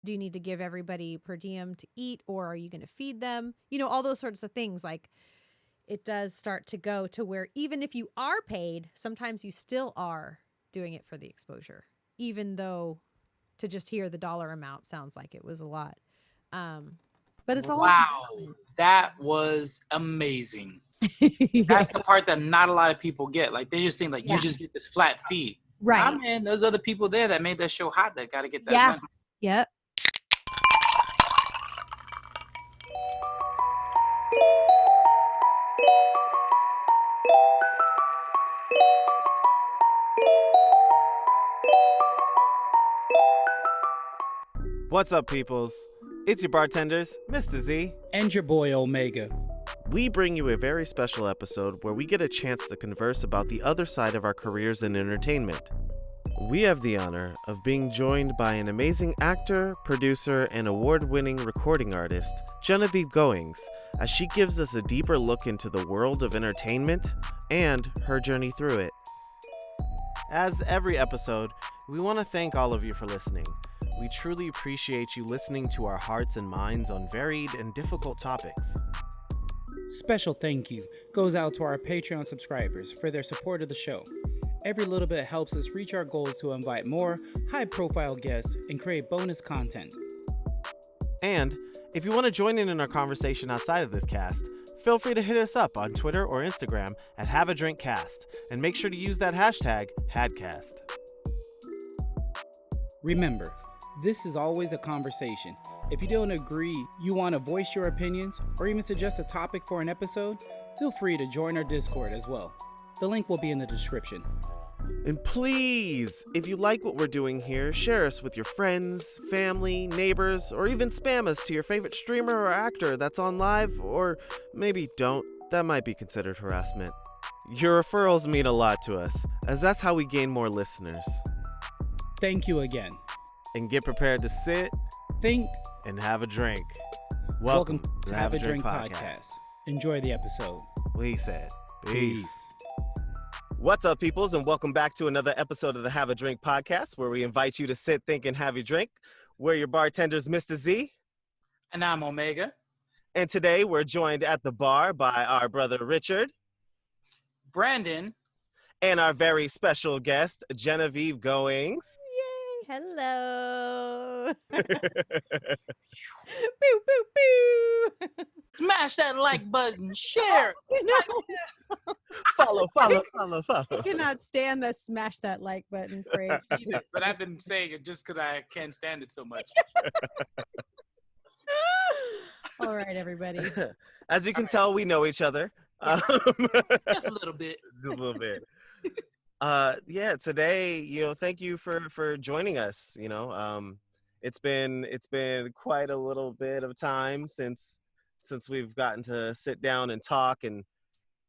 Do you need to give everybody per diem to eat, or are you going to feed them? All those sorts of things. Like, it does start to go to where even if you are paid, sometimes you still are doing it for the exposure, even though to just hear the dollar amount sounds like it was a lot. But it's all Wow, that was amazing. yeah. That's the part that not a lot of people get. Like, they just think like Yeah. you just get this flat fee. Right. Nah, man, there's other people there that made that show hot that got to get that Yeah. money. Yep. What's up, peoples? It's your bartenders, Mistah Z. And your boy Omega. We bring you a very special episode where we get a chance to converse about the other side of our careers in entertainment. We have the honor of being joined by an amazing actor, producer, and award-winning recording artist, Genevieve Goings, as she gives us a deeper look into the world of entertainment and her journey through it. As every episode, we want to thank all of you for listening. We truly appreciate you listening to our hearts and minds on varied and difficult topics. Special thank you goes out to our Patreon subscribers for their support of the show. Every little bit helps us reach our goals to invite more high-profile guests and create bonus content. And if you want to join in our conversation outside of this cast, feel free to hit us up on Twitter or Instagram at HaveADrinkCast, and make sure to use that hashtag HADcast. Remember, this is always a conversation. If you don't agree, you want to voice your opinions, or even suggest a topic for an episode, feel free to join our Discord as well. The link will be in the description. And please, if you like what we're doing here, share us with your friends, family, neighbors, or even spam us to your favorite streamer or actor that's on live, or maybe don't. That might be considered harassment. Your referrals mean a lot to us, as that's how we gain more listeners. Thank you again. And get prepared to sit, think, and have a drink. Welcome to Have a Drink Podcast. Enjoy the episode. We said peace. What's up, peoples, and welcome back to another episode of the Have a Drink Podcast, where we invite you to sit, think, and have your drink. We're your bartenders, Mistah Z. And I'm Omega. And today we're joined at the bar by our brother Richard, Brandon, and our very special guest, Genevieve Goings. Yay. Hello. Boo, boo, boo. smash that like button, share. Follow. I cannot stand the smash that like button phrase. But I've been saying it just because I can't stand it so much. All right, everybody. As you can tell, we know each other. Just a little bit. Just a little bit. Yeah, today, thank you for joining us. It's been quite a little bit of time since we've gotten to sit down and talk and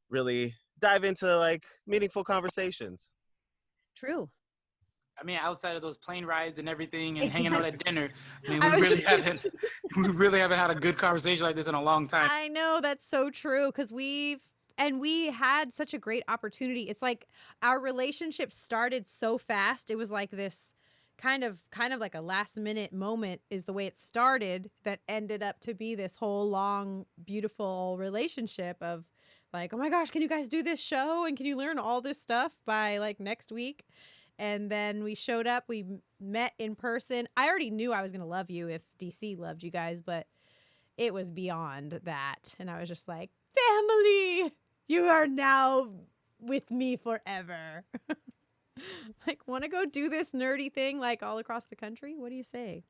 really dive into like meaningful conversations. True. I mean, outside of those plane rides and everything and hanging out at dinner, I mean, I we was really haven't had a good conversation like this in a long time. I know, that's so true, because we had such a great opportunity. It's like our relationship started so fast. It was like this kind of like a last minute moment is the way it started, that ended up to be this whole long, beautiful relationship of like, oh my gosh, can you guys do this show? And can you learn all this stuff by like next week? And then we showed up, we met in person. I already knew I was going to love you if DC loved you guys, but it was beyond that. And I was just like, family, you are now with me forever. Like, want to go do this nerdy thing like all across the country? What do you say?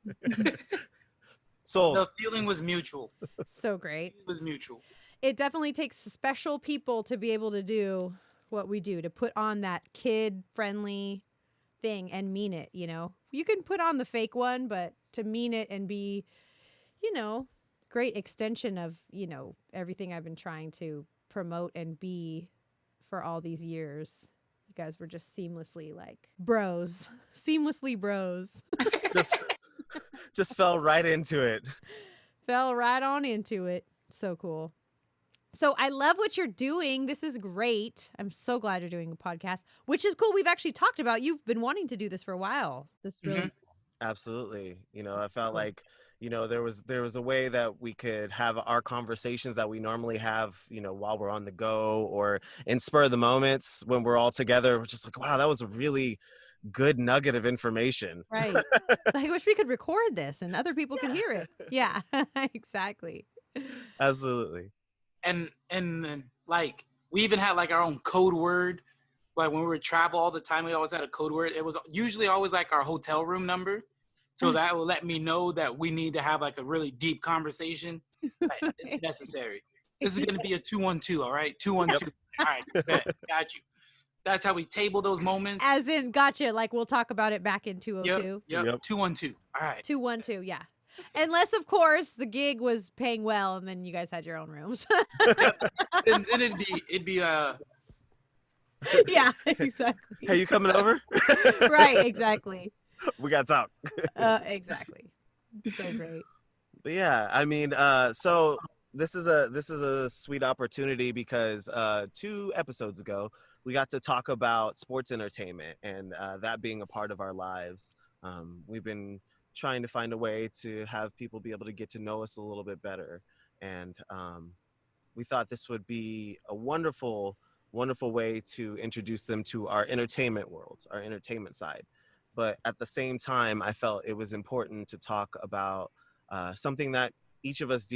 So The feeling was mutual. So great. It was mutual. It definitely takes special people to be able to do what we do, to put on that kid-friendly thing and mean it, You can put on the fake one, but to mean it and be, great extension of, everything I've been trying to promote and be for all these years. You guys were just seamlessly like bros. Seamlessly bros. just fell right into it. Fell right on into it. So cool. So I love what you're doing. This is great. I'm so glad you're doing a podcast, which is cool. We've actually talked about, you've been wanting to do this for a while. This really, Absolutely. I felt like, there was a way that we could have our conversations that we normally have, while we're on the go or in spur of the moments when we're all together. We're just like, wow, that was a really good nugget of information. Right. I wish we could record this and other people could hear it. Yeah, exactly. Absolutely. And then, like, we even had like our own code word. Like when we would travel all the time, we always had a code word. It was usually always like our hotel room number. So that will let me know that we need to have like a really deep conversation. Like, it's necessary. This is going to be a 212, all right? 212. All right, bet, got you. That's how we table those moments. As in, gotcha. Like we'll talk about it back in 202. Yep. 212. All right. 212, yeah. Unless, of course, the gig was paying well, and then you guys had your own rooms. Then it'd be Yeah, exactly. Hey, you coming over? Right, exactly. We got to talk. Exactly. So great. But yeah, I mean, so this is a sweet opportunity because 2 episodes ago we got to talk about sports entertainment and that being a part of our lives. We've been trying to find a way to have people be able to get to know us a little bit better, and we thought this would be a wonderful way to introduce them to our entertainment world, our entertainment side. But at the same time, I felt it was important to talk about something that each of us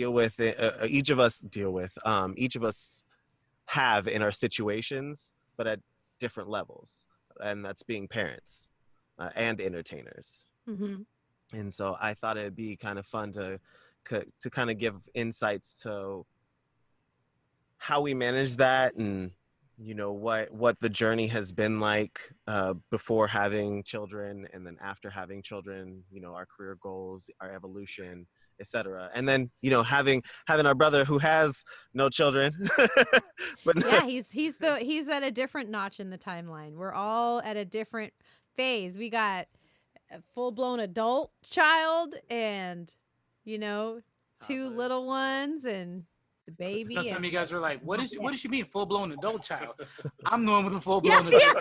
have in our situations, but at different levels, and that's being parents and entertainers. Mm-hmm. And so I thought it'd be kind of fun to kind of give insights to how we manage that, and what the journey has been like before having children, and then after having children, our career goals, our evolution, etc. And then having our brother who has no children. But yeah, he's at a different notch in the timeline. We're all at a different phase. We got a full-blown adult child and 2 little ones and the baby. Some of you guys were like, what does she mean, full-blown adult child? I'm the one with a full-blown adult child.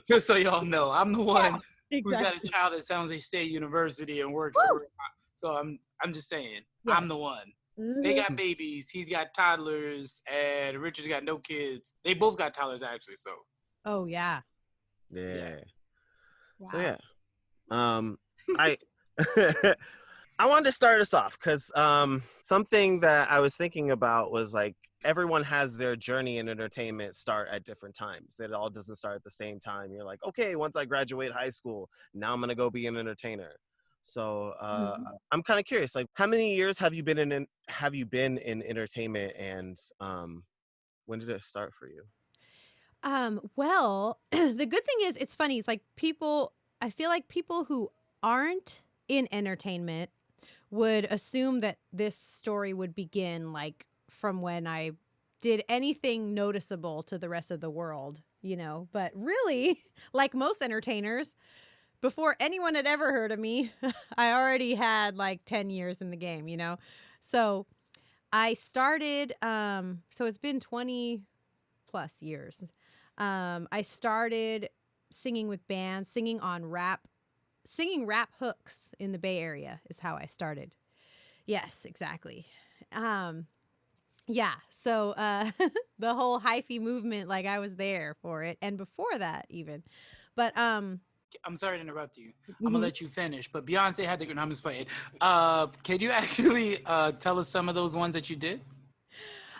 Just so y'all know, I'm the one who's got a child at San Jose State University and works. So I'm just saying, I'm the one. They got babies, he's got toddlers, and Richard's got no kids. They both got toddlers, actually, so. Oh, yeah. Yeah. Wow. So, yeah. I wanted to start us off because something that I was thinking about was like everyone has their journey in entertainment start at different times. It all doesn't start at the same time. You're like, okay, once I graduate high school, now I'm going to go be an entertainer. So I'm kind of curious, like how many years have you been in entertainment, and when did it start for you? Well, the good thing is it's funny. It's like I feel like people who aren't in entertainment would assume that this story would begin like from when I did anything noticeable to the rest of the world, but really, like most entertainers, before anyone had ever heard of me, I already had like 10 years in the game, So I started, so it's been 20 plus years. I started singing with bands, singing rap hooks in the Bay Area is how I started. Yes, exactly. Yeah. So the whole hyphy movement, like I was there for it, and before that even. But I'm sorry to interrupt you. I'm gonna let you finish, but Beyonce had the. I'm just playing. Can you actually tell us some of those ones that you did?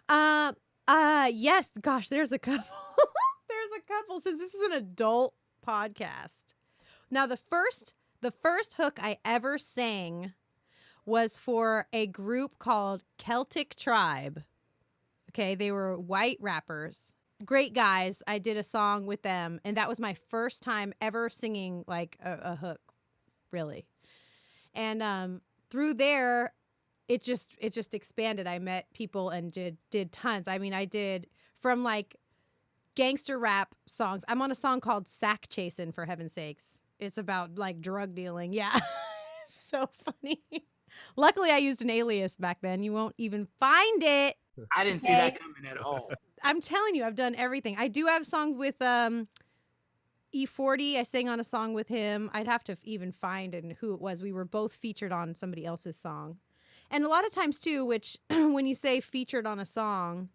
Yes. Gosh, there's a couple. There's a couple since this is an adult podcast. Now the first hook I ever sang was for a group called Celtic Tribe. Okay, they were white rappers. Great guys. I did a song with them, and that was my first time ever singing like a hook, really. And through there, it just expanded. I met people and did tons. I mean, I did from like gangster rap songs. I'm on a song called Sack Chasin', for heaven's sakes. It's about like drug dealing. Yeah. So funny. Luckily, I used an alias back then. You won't even find it. I didn't see that coming at all. I'm telling you, I've done everything. I do have songs with E40, I sang on a song with him. I'd have to even find and who it was. We were both featured on somebody else's song. And a lot of times too, which when you say featured on a song,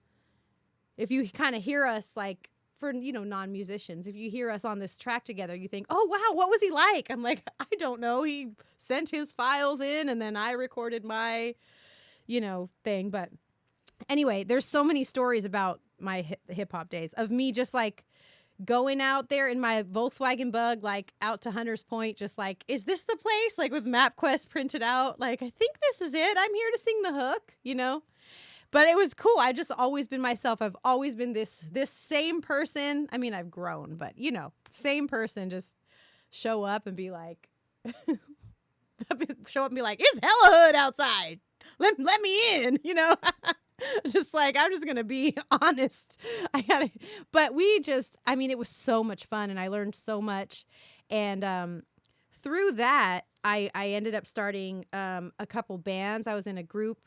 if you kind of hear us like for, non-musicians, if you hear us on this track together, you think, oh, wow, what was he like? I'm like, I don't know. He sent his files in and then I recorded my, thing. But anyway, there's so many stories about my hip hop days of me just like going out there in my Volkswagen Bug, like out to Hunters Point, just like, is this the place? Like with MapQuest printed out, like, I think this is it. I'm here to sing the hook, But it was cool. I've just always been myself. I've always been this same person. I mean, I've grown, but same person. Just show up and be like, show up and be like, it's hella hood outside. Let me in, Just like, I'm just gonna be honest. But it was so much fun, and I learned so much. And through that, I ended up starting a couple bands. I was in a group.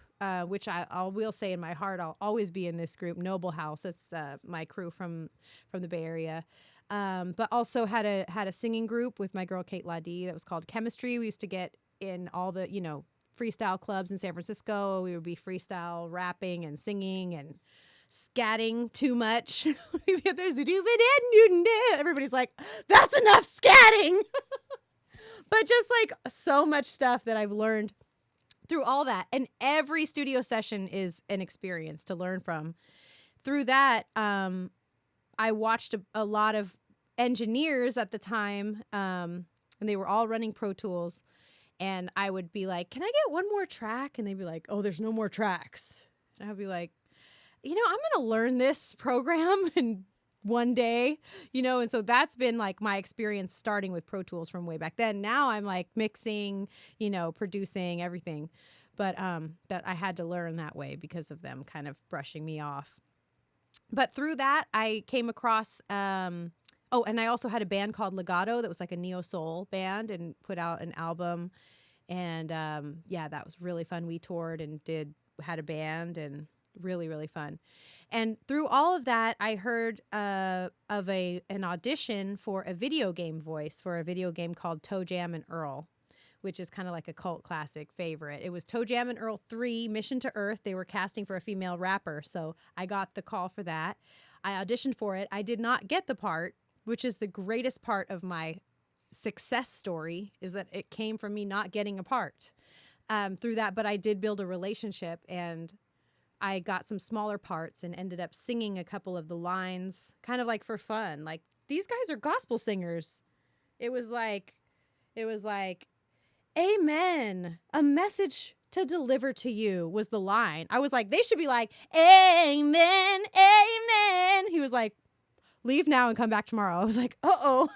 Which I will say in my heart, I'll always be in this group, Noble House. It's my crew from the Bay Area. But also had a singing group with my girl H.A.D that was called Chemistry. We used to get in all the freestyle clubs in San Francisco. We would be freestyle rapping and singing and scatting too much. Everybody's like, that's enough scatting. But just like so much stuff that I've learned through all that. And every studio session is an experience to learn from. Through that, I watched a lot of engineers at the time, and they were all running Pro Tools. And I would be like, can I get one more track? And they'd be like, oh, there's no more tracks. And I'd be like, I'm going to learn this program in one day, and so that's been like my experience starting with Pro Tools from way back then. Now I'm like mixing, producing everything. But that I had to learn that way because of them kind of brushing me off. But through that, I came across, and I also had a band called Legato that was like a neo-soul band and put out an album. And that was really fun. We toured and had a band and really, really fun. And through all of that, I heard of an audition for a video game voice for a video game called Toe Jam and Earl, which is kind of like a cult classic favorite. It was Toe Jam and Earl 3, Mission to Earth. They were casting for a female rapper, so I got the call for that. I auditioned for it. I did not get the part, which is the greatest part of my success story, is that it came from me not getting a part through that. But I did build a relationship, and I got some smaller parts and ended up singing a couple of the lines kind of like for fun. Like, these guys are gospel singers. It was like, amen, a message to deliver to you was the line. I was like, they should be like, amen, amen. He was like, leave now and come back tomorrow. I was like, uh-oh.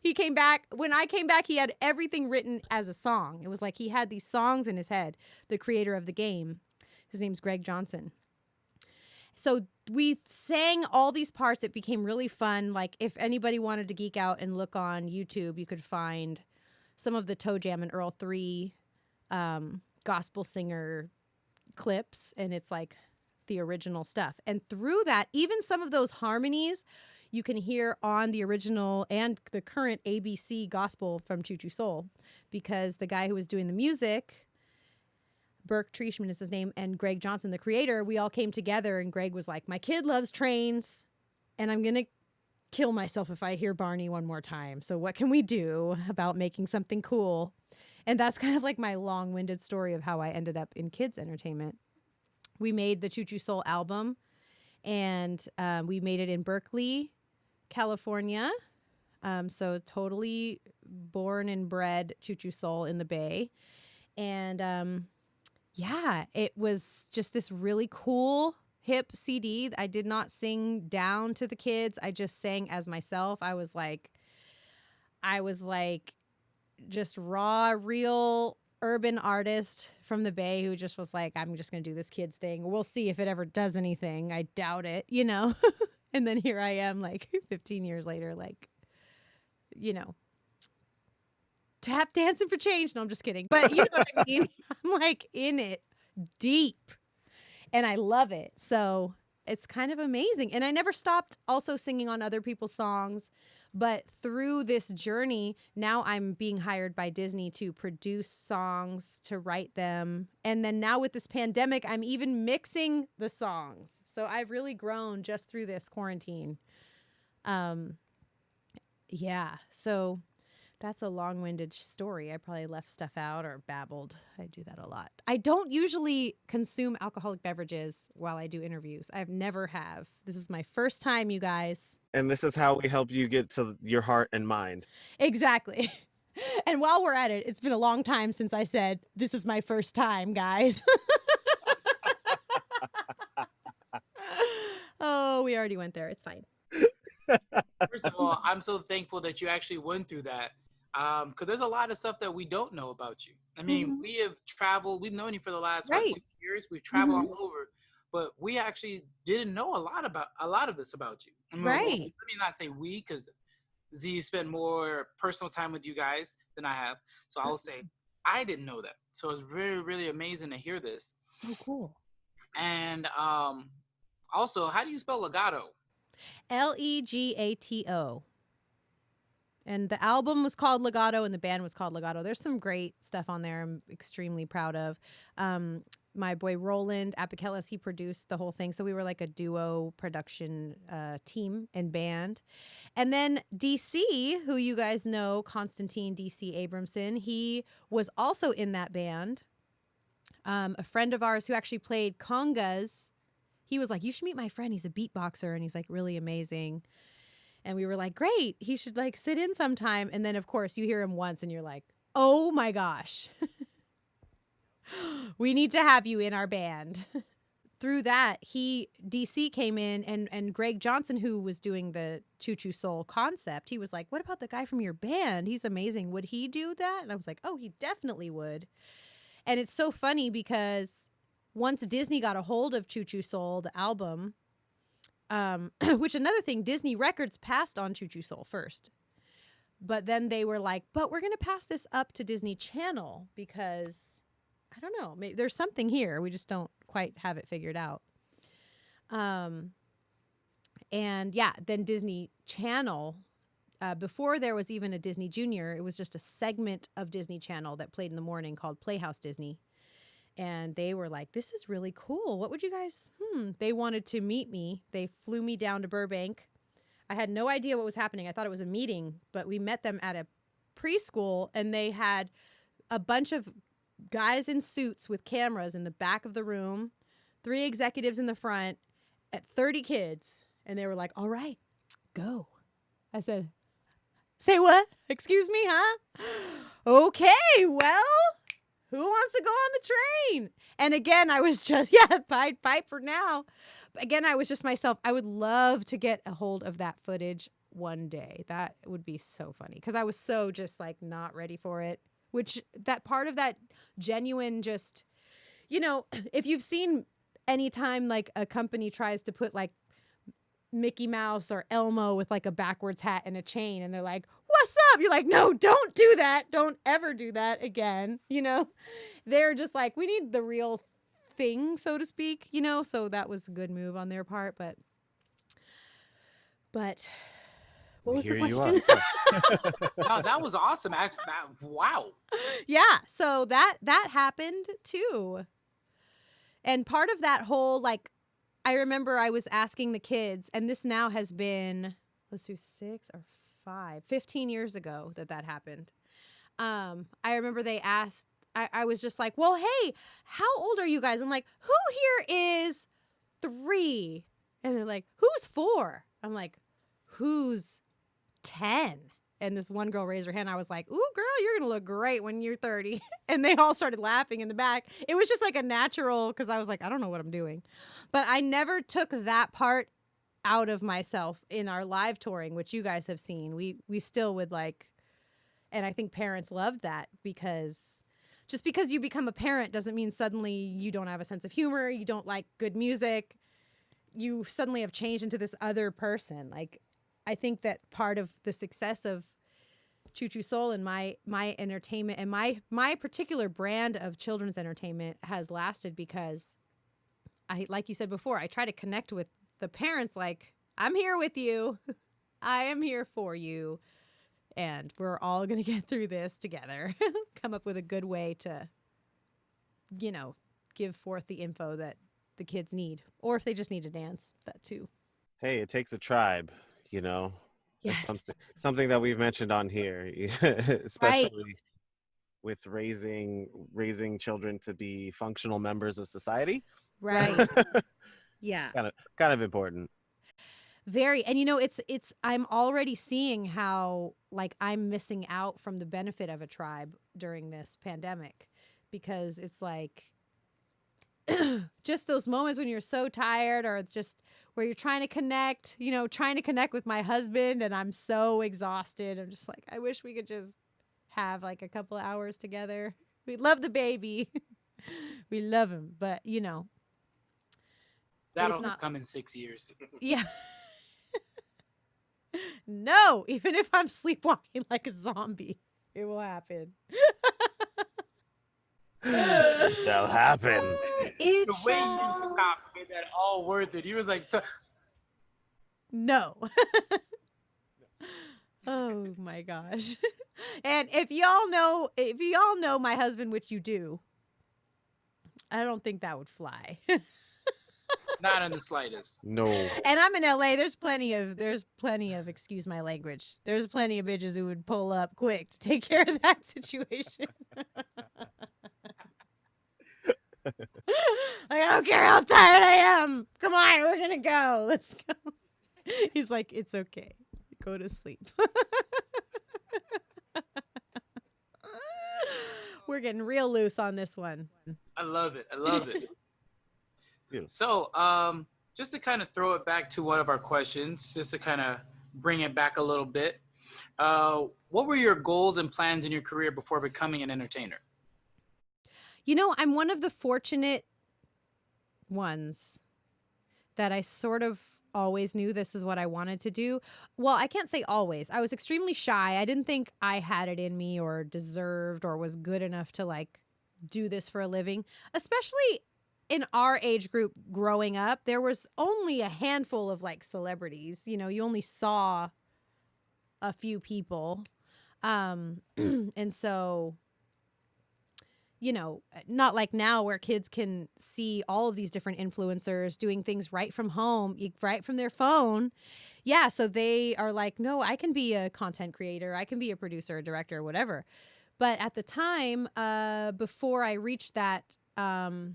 He came back. When I came back, he had everything written as a song. It was like he had these songs in his head, the creator of the game. His name's Greg Johnson. So we sang all these parts. It became really fun. Like, if anybody wanted to geek out and look on YouTube, you could find some of the Toe Jam and Earl 3 gospel singer clips, and it's like the original stuff. And through that, even some of those harmonies you can hear on the original and the current ABC gospel from Choo Choo Soul, because the guy who was doing the music, Burke Treishman is his name, and Greg Johnson, the creator, we all came together, and Greg was like, my kid loves trains, and I'm going to kill myself if I hear Barney one more time. So what can we do about making something cool? And that's kind of like my long-winded story of how I ended up in kids entertainment. We made the Choo Choo Soul album, and we made it in Berkeley, California. So totally born and bred Choo Choo Soul in the Bay. And it was just this really cool, hip CD. I did not sing down to the kids. I just sang as myself. I was like just raw, real urban artist from the Bay who just was like, I'm just going to do this kids thing. We'll see if it ever does anything. I doubt it, And then here I am, like 15 years later, like, tap dancing for change. No, I'm just kidding. But you know what I mean? I'm like in it deep, and I love it. So it's kind of amazing. And I never stopped also singing on other people's songs, But through this journey, now I'm being hired by Disney to produce songs, to write them. And then now with this pandemic, I'm even mixing the songs. So I've really grown just through this quarantine. Yeah. So that's a long-winded story. I probably left stuff out or babbled. I do that a lot. I don't usually consume alcoholic beverages while I do interviews. I've never have. This is my first time, you guys. And this is how we help you get to your heart and mind. Exactly. And while we're at it, it's been a long time since I said, this is my first time, guys. Oh, we already went there. It's fine. First of all, I'm so thankful that you actually went through that. Because there's a lot of stuff that we don't know about you. I mean, we have traveled. We've known you for the last Right. 2 years. We've traveled all over, but we actually didn't know a lot of this about you. I mean, well, Right. let me not say we, because Z spent more personal time with you guys than I have. So I will say I didn't know that. So it's really, really amazing to hear this. Oh, cool. And also, how do you spell legato? Legato. And the album was called Legato and the band was called Legato. There's some great stuff on there I'm extremely proud of. My boy Roland Apikelis, he produced the whole thing. So we were like a duo production team and band. And then DC, who you guys know, Constantine DC Abramson, he was also in that band. A friend of ours who actually played congas, he was like, you should meet my friend. He's a beatboxer and he's like really amazing. And we were like, great, he should like sit in sometime. And then, of course, you hear him once and you're like, oh my gosh, we need to have you in our band. Through that, DC came in and Greg Johnson, who was doing the Choo Choo Soul concept, he was like, what about the guy from your band? He's amazing. Would he do that? And I was like, oh, he definitely would. And it's so funny because once Disney got a hold of Choo Choo Soul, the album, which another thing, Disney Records passed on Choo Choo Soul first. But then they were like, but we're going to pass this up to Disney Channel because, I don't know, maybe there's something here. We just don't quite have it figured out. And yeah, then Disney Channel, before there was even a Disney Junior, it was just a segment of Disney Channel that played in the morning called Playhouse Disney. And they were like, this is really cool. What would you guys, They wanted to meet me. They flew me down to Burbank. I had no idea what was happening. I thought it was a meeting, but we met them at a preschool and they had a bunch of guys in suits with cameras in the back of the room, 3 executives in the front, at 30 kids. And they were like, all right, go. I said, say what? Excuse me, huh? Okay, well, who wants to go on the train? And again, I was just, pipe for now. Again, I was just myself. I would love to get a hold of that footage one day. That would be so funny because I was so just like not ready for it, which that part of that genuine just, if you've seen anytime like a company tries to put like Mickey Mouse or Elmo with like a backwards hat and a chain and they're like, what's up? You're like, no, don't do that. Don't ever do that again. They're just like, we need the real thing, so to speak, so that was a good move on their part. But what was the question? No, that was awesome. Actually, wow. Yeah. So that happened too. And part of that whole, like, I remember I was asking the kids, and this now has been, 15 years ago that happened. I remember they asked, I was just like, well, hey, how old are you guys? I'm like, who here is 3? And they're like, who's 4? I'm like, who's 10? And this one girl raised her hand. I was like, ooh, girl, you're going to look great when you're 30. And they all started laughing in the back. It was just like a natural, because I was like, I don't know what I'm doing. But I never took that part out of myself in our live touring, which you guys have seen. We still would like, and I think parents loved that because just because you become a parent doesn't mean suddenly you don't have a sense of humor, you don't like good music, you suddenly have changed into this other person. Like, I think that part of the success of Choo Choo Soul and my entertainment and my particular brand of children's entertainment has lasted because I, like you said before, I try to connect with the parents like, I'm here with you. I am here for you. And we're all going to get through this together. Come up with a good way to, give forth the info that the kids need. Or if they just need to dance, that too. Hey, it takes a tribe, you know. That's Yes. something that we've mentioned on here, Right. especially with raising children to be functional members of society. Right. Yeah. Kind of important. Very. And I'm already seeing how like I'm missing out from the benefit of a tribe during this pandemic, because it's like just those moments when you're so tired, or just where you're trying to connect with my husband, and I'm so exhausted. I'm just like, I wish we could just have like a couple of hours together. We love the baby. We love him, but That'll it's not. come in 6 years. Yeah. No, even if I'm sleepwalking like a zombie, it will happen. It shall happen. It The way you shall. stopped made that all worth it. He was like, No. Oh my gosh. And if y'all know my husband, which you do, I don't think that would fly. not in the slightest. No. And I'm in LA. There's plenty of excuse my language. There's plenty of bitches who would pull up quick to take care of that situation. Like, I don't care how tired I am. Come on, we're gonna go. Let's go. He's like, it's okay. Go to sleep. We're getting real loose on this one. I love it. I love it. Beautiful. So, just to kind of throw it back to one of our questions, just to kind of bring it back a little bit, what were your goals and plans in your career before becoming an entertainer? I'm one of the fortunate ones that I sort of always knew this is what I wanted to do. Well, I can't say always. I was extremely shy. I didn't think I had it in me or deserved or was good enough to like do this for a living, especially in our age group growing up. There was only a handful of like celebrities, you only saw a few people. And so, not like now where kids can see all of these different influencers doing things right from home, right from their phone. Yeah. So they are like, no, I can be a content creator. I can be a producer, a director, whatever. But at the time, before I reached that, I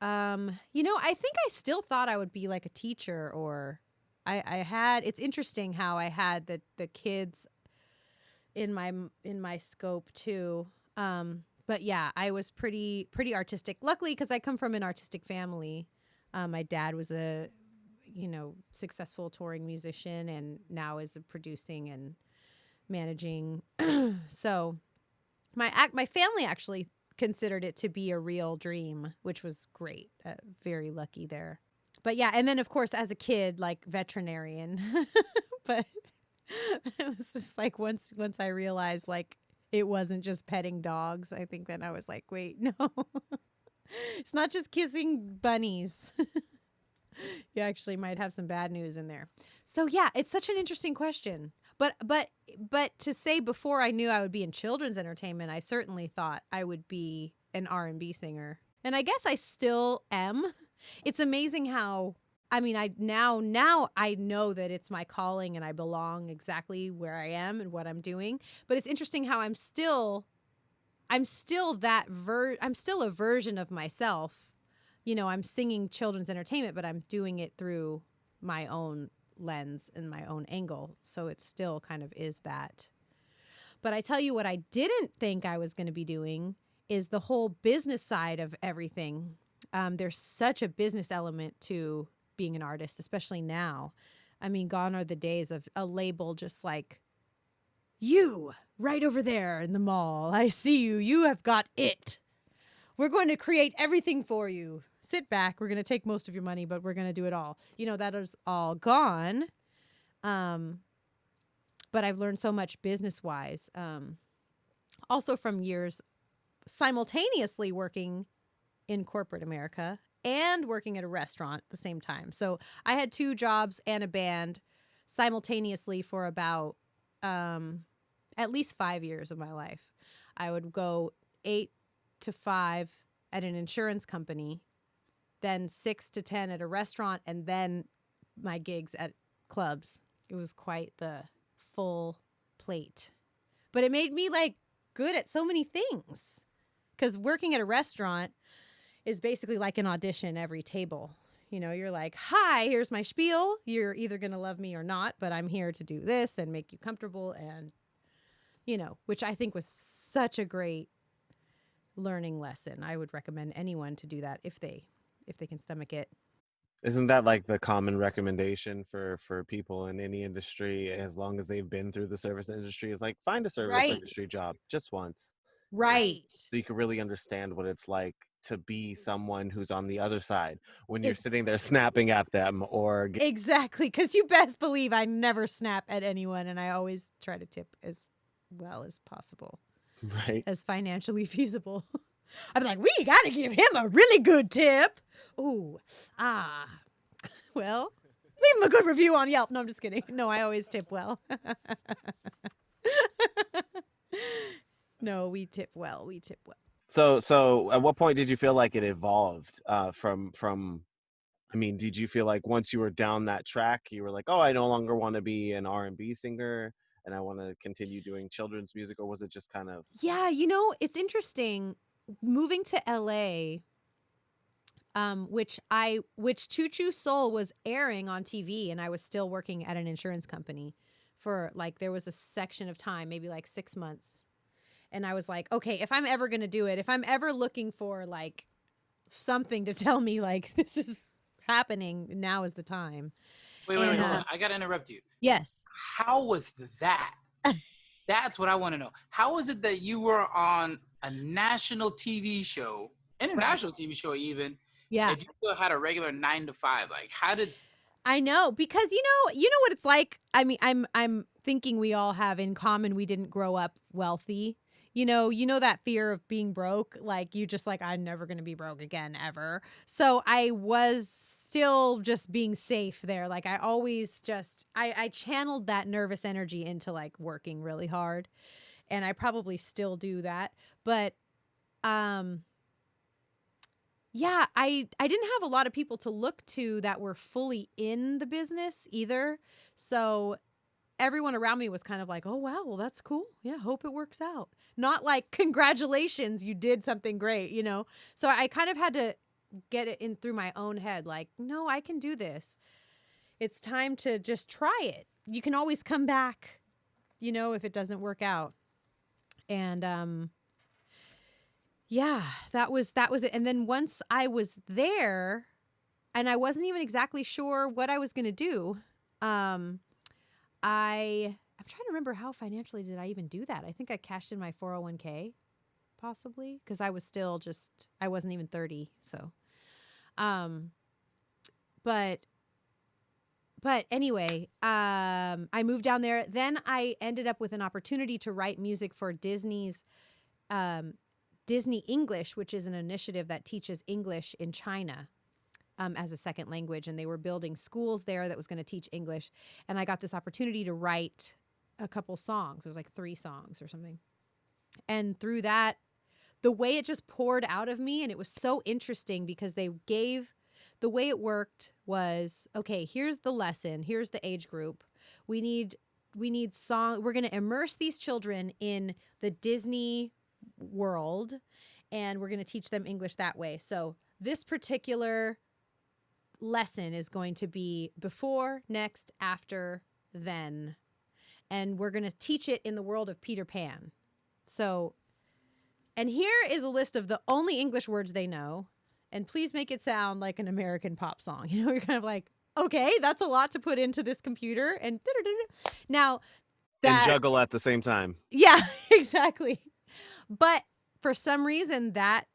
think I still thought I would be like a teacher, or it's interesting how I had the kids in my scope too. But yeah, I was pretty artistic. Luckily, because I come from an artistic family. My dad was a, successful touring musician, and now is producing and managing. So my family actually considered it to be a real dream, which was great. Very lucky there. But yeah, and then of course as a kid, like veterinarian. But it was just like once I realized like it wasn't just petting dogs, I think then I was like, wait, no. It's not just kissing bunnies. You actually might have some bad news in there. So yeah, it's such an interesting question. But to say before I knew I would be in children's entertainment, I certainly thought I would be an R&B singer. And I guess I still am. It's amazing how, now I know that it's my calling and I belong exactly where I am and what I'm doing. But it's interesting how I'm still a version of myself. I'm singing children's entertainment, but I'm doing it through my own lens and my own angle. So it still kind of is that. But I tell you what I didn't think I was going to be doing is the whole business side of everything. There's such a business element to being an artist, especially now. Gone are the days of a label just like, you, right over there in the mall. I see you. You have got it. We're going to create everything for you. Sit back. We're going to take most of your money, but we're going to do it all. That is all gone. But I've learned so much business-wise. Also from years simultaneously working in corporate America and working at a restaurant at the same time. So I had 2 jobs and a band. simultaneously for about at least 5 years of my life. I would go 8 to 5 at an insurance company, then 6 to 10 at a restaurant, and then my gigs at clubs. It was quite the full plate. But it made me like good at so many things. Because working at a restaurant is basically like an audition every table. You know, you're like, hi, here's my spiel. You're either going to love me or not, but I'm here to do this and make you comfortable. And, you know, which I think was such a great learning lesson. I would recommend anyone to do that if they can stomach it. Isn't that like the common recommendation for people in any industry, as long as they've been through the service industry, is like find a service Right. industry job just once. Right. So you can really understand what it's like to be someone who's on the other side when you're Ex- sitting there snapping at them or Exactly. Because you best believe I never snap at anyone, and I always try to tip as well as possible, right. as financially feasible. I'd be like, we got to give him a really good tip. Ooh, well, leave him a good review on Yelp. No, I'm just kidding. No, I always tip well. No, we tip well. We tip well. So at what point did you feel like it evolved from I mean, did you feel like once you were down that track, you were like, oh, I no longer want to be an R&B singer and I want to continue doing children's music, or was it just kind of Yeah, you know, it's interesting moving to LA, which Choo Choo Soul was airing on TV, and I was still working at an insurance company for like, there was a section of time, maybe like 6 months. And I was like, okay, if I'm ever going to do it, if I'm ever looking for like something to tell me like this is happening, now is the time. Wait, hold on. I got to interrupt you. Yes. How was that? That's what I want to know. How was it that you were on a national TV show, international TV show even, Yeah. and you still had a regular 9 to 5? Like, how did... I know, because you know what it's like. I mean, I'm thinking we all have in common, we didn't grow up wealthy. You know that fear of being broke, like you just like, I'm never going to be broke again ever. So I was still just being safe there. Like I always just, I channeled that nervous energy into like working really hard, and I probably still do that. But, yeah, I didn't have a lot of people to look to that were fully in the business either. So everyone around me was kind of like, oh, wow, well, that's cool. Yeah, hope it works out. Not like, congratulations, you did something great, you know? So I kind of had to get it in through my own head, like, no, I can do this. It's time to just try it. You can always come back, you know, if it doesn't work out. And yeah, that was it. And then once I was there, and I wasn't even exactly sure what I was going to do, I'm trying to remember how financially did I even do that. I think I cashed in my 401k, possibly, because I was still I wasn't even 30. So, but anyway, I moved down there. Then I ended up with an opportunity to write music for Disney's Disney English, which is an initiative that teaches English in China as a second language. And they were building schools there that was going to teach English. And I got this opportunity to write a couple songs. It was like 3 songs or something. And through that, the way it just poured out of me, and it was so interesting because the way it worked was, okay, here's the lesson. Here's the age group. We need song. We're going to immerse these children in the Disney world, and we're going to teach them English that way. So this particular lesson is going to be before, next, after, then, and we're going to teach it in the world of Peter Pan. So, and here is a list of the only English words they know, and please make it sound like an American pop song. You know, you're kind of like, okay, that's a lot to put into this computer, and now that, and juggle at the same time. Yeah, exactly. But for some reason, that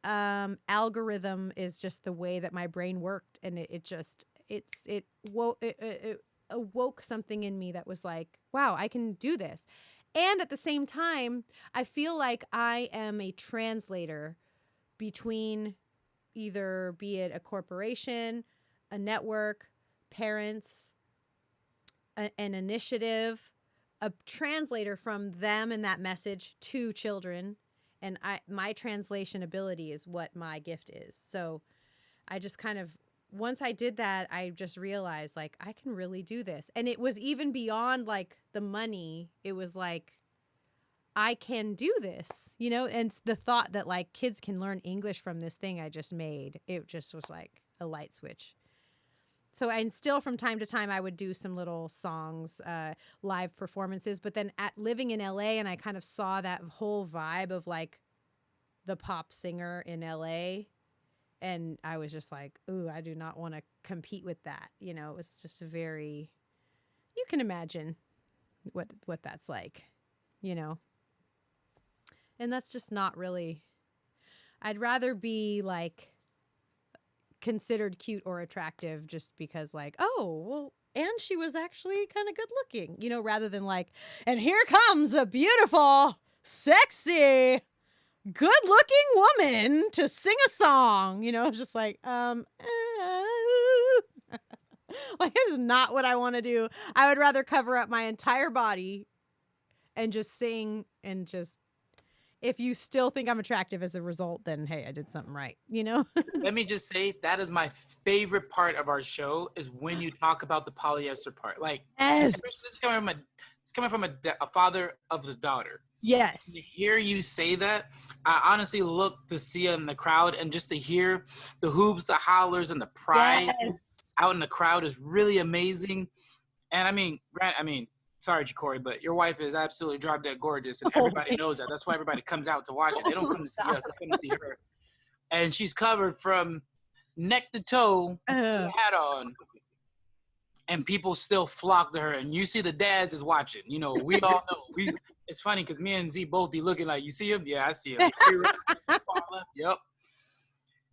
algorithm is just the way that my brain worked, and it awoke something in me that was like, wow, I can do this. And at the same time, I feel like I am a translator between either, be it a corporation, a network, parents, an initiative, a translator from them and that message to children. And my translation ability is what my gift is. So I just kind of, once I did that, I just realized like I can really do this. And it was even beyond like the money. It was like, I can do this, you know, and the thought that like kids can learn English from this thing I just made, it just was like a light switch. So, and still from time to time, I would do some little songs, live performances. But then living in LA, and I kind of saw that whole vibe of like the pop singer in LA. And I was just like, ooh, I do not want to compete with that. You know, it's just very, you can imagine what that's like, you know. And that's just not really, I'd rather be like considered cute or attractive just because like, oh, well, and she was actually kind of good looking, you know, rather than like, and here comes a beautiful, sexy, good looking woman to sing a song, you know, just like, like it is not what I want to do. I would rather cover up my entire body and just sing and just, if you still think I'm attractive as a result, then hey, I did something right, you know? Let me just say that is my favorite part of our show is when you talk about the polyester part. Like, Yes. this is coming from a father of the daughter. Yes. To hear you say that, I honestly look to see in the crowd and just to hear the hoops, the hollers, and the pride out in the crowd is really amazing. And I mean, sorry, Jacory, but your wife is absolutely drop dead gorgeous, and everybody knows that. That's why everybody comes out to watch it. They don't come to see us; they come to see her. And she's covered from neck to toe, hat on, and people still flock to her. And you see the dads is watching. You know, we all know. It's funny because me and Z both be looking like, you see him? Yeah, I see him. Yep.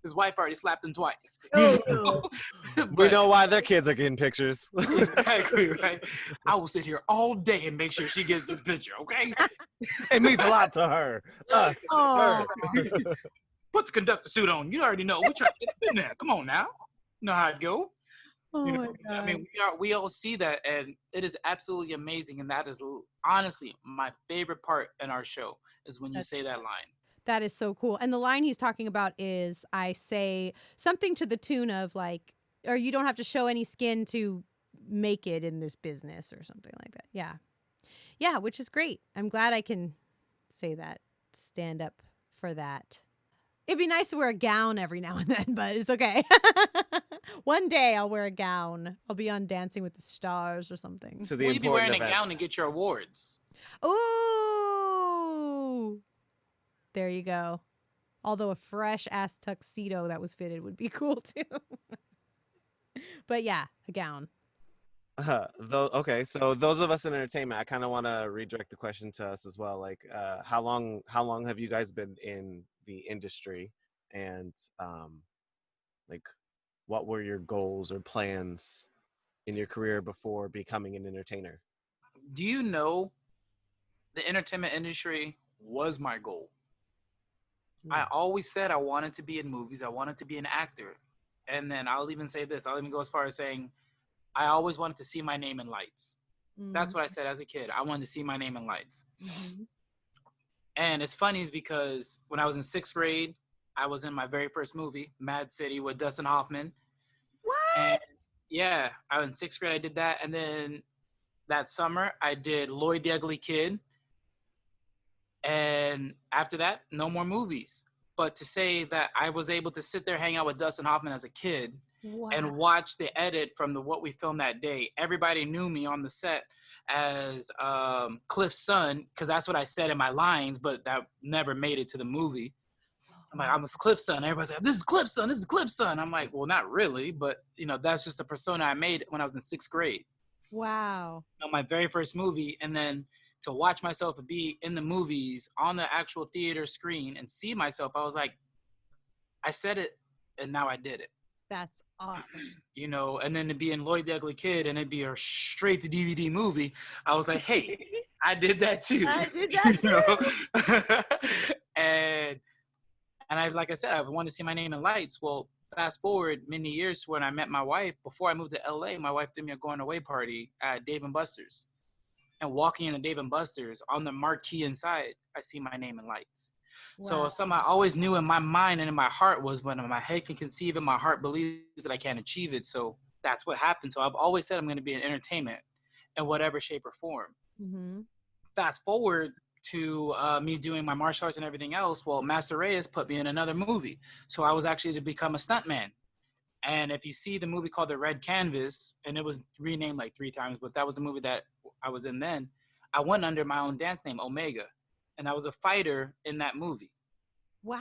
His wife already slapped him twice. We know why their kids are getting pictures. Exactly, right? I will sit here all day and make sure she gets this picture, okay? It means a lot to her. Us. Her. Put the conductor suit on. You already know. We're trying to get in there. Come on now. You know how it go. Oh, You my know, God. I mean, we all see that, and it is absolutely amazing. And that is honestly my favorite part in our show is when you say that line. That is so cool. And the line he's talking about is, I say something to the tune of like, or you don't have to show any skin to make it in this business or something like that. Yeah. Yeah, which is great. I'm glad I can say that, stand up for that. It'd be nice to wear a gown every now and then, but it's okay. One day I'll wear a gown. I'll be on Dancing with the Stars or something. To the Well, you'd be wearing important a gown events. and get your awards. Ooh. There you go. Although a fresh ass tuxedo that was fitted would be cool too. But yeah, a gown. Okay, so those of us in entertainment, I kind of want to redirect the question to us as well. Like, how long have you guys been in the industry, and like, what were your goals or plans in your career before becoming an entertainer? Do you know the entertainment industry was my goal? I always said I wanted to be in movies. I wanted to be an actor. And then I'll even say this. I'll even go as far as saying I always wanted to see my name in lights. That's what I said as a kid. I wanted to see my name in lights. And it's funny is because when I was in 6th grade, I was in my very first movie, Mad City, with Dustin Hoffman. What? And yeah, I was in 6th grade. I did that. And then that summer, I did Lloyd the Ugly Kid. And after that, no more movies. But to say that I was able to sit there, hang out with Dustin Hoffman as a kid, and watch the edit from what we filmed that day. Everybody knew me on the set as Cliff's son, because that's what I said in my lines, but that never made it to the movie. I'm like, I'm Cliff's son. Everybody's like, this is Cliff's son. This is Cliff's son. I'm like, well, not really, but you know, that's just the persona I made when I was in 6th grade. Wow. You know, my very first movie, and then to watch myself be in the movies on the actual theater screen and see myself, I was like, I said it, and now I did it. That's awesome. You know, and then to be in Lloyd the Ugly Kid and it'd be a straight to DVD movie, I was like, hey, I did that too. I did that too. and I, like I said, I wanted to see my name in lights. Well, fast forward many years to when I met my wife. Before I moved to LA, my wife threw me a going away party at Dave and Buster's. And walking in the Dave and Buster's, on the marquee inside, I see my name in lights. So Wow. something I always knew in my mind and in my heart was, when my head can conceive it, my heart believes that I can achieve it. So that's what happened. So I've always said I'm going to be in entertainment in whatever shape or form. Mm-hmm. Fast forward to me doing my martial arts and everything else. Well, Master Reyes put me in another movie. So I was actually to become a stuntman. And if you see the movie called The Red Canvas, and it was renamed like 3 times, but that was the movie that I was in then, I went under my own dance name, Omega. And I was a fighter in that movie. In the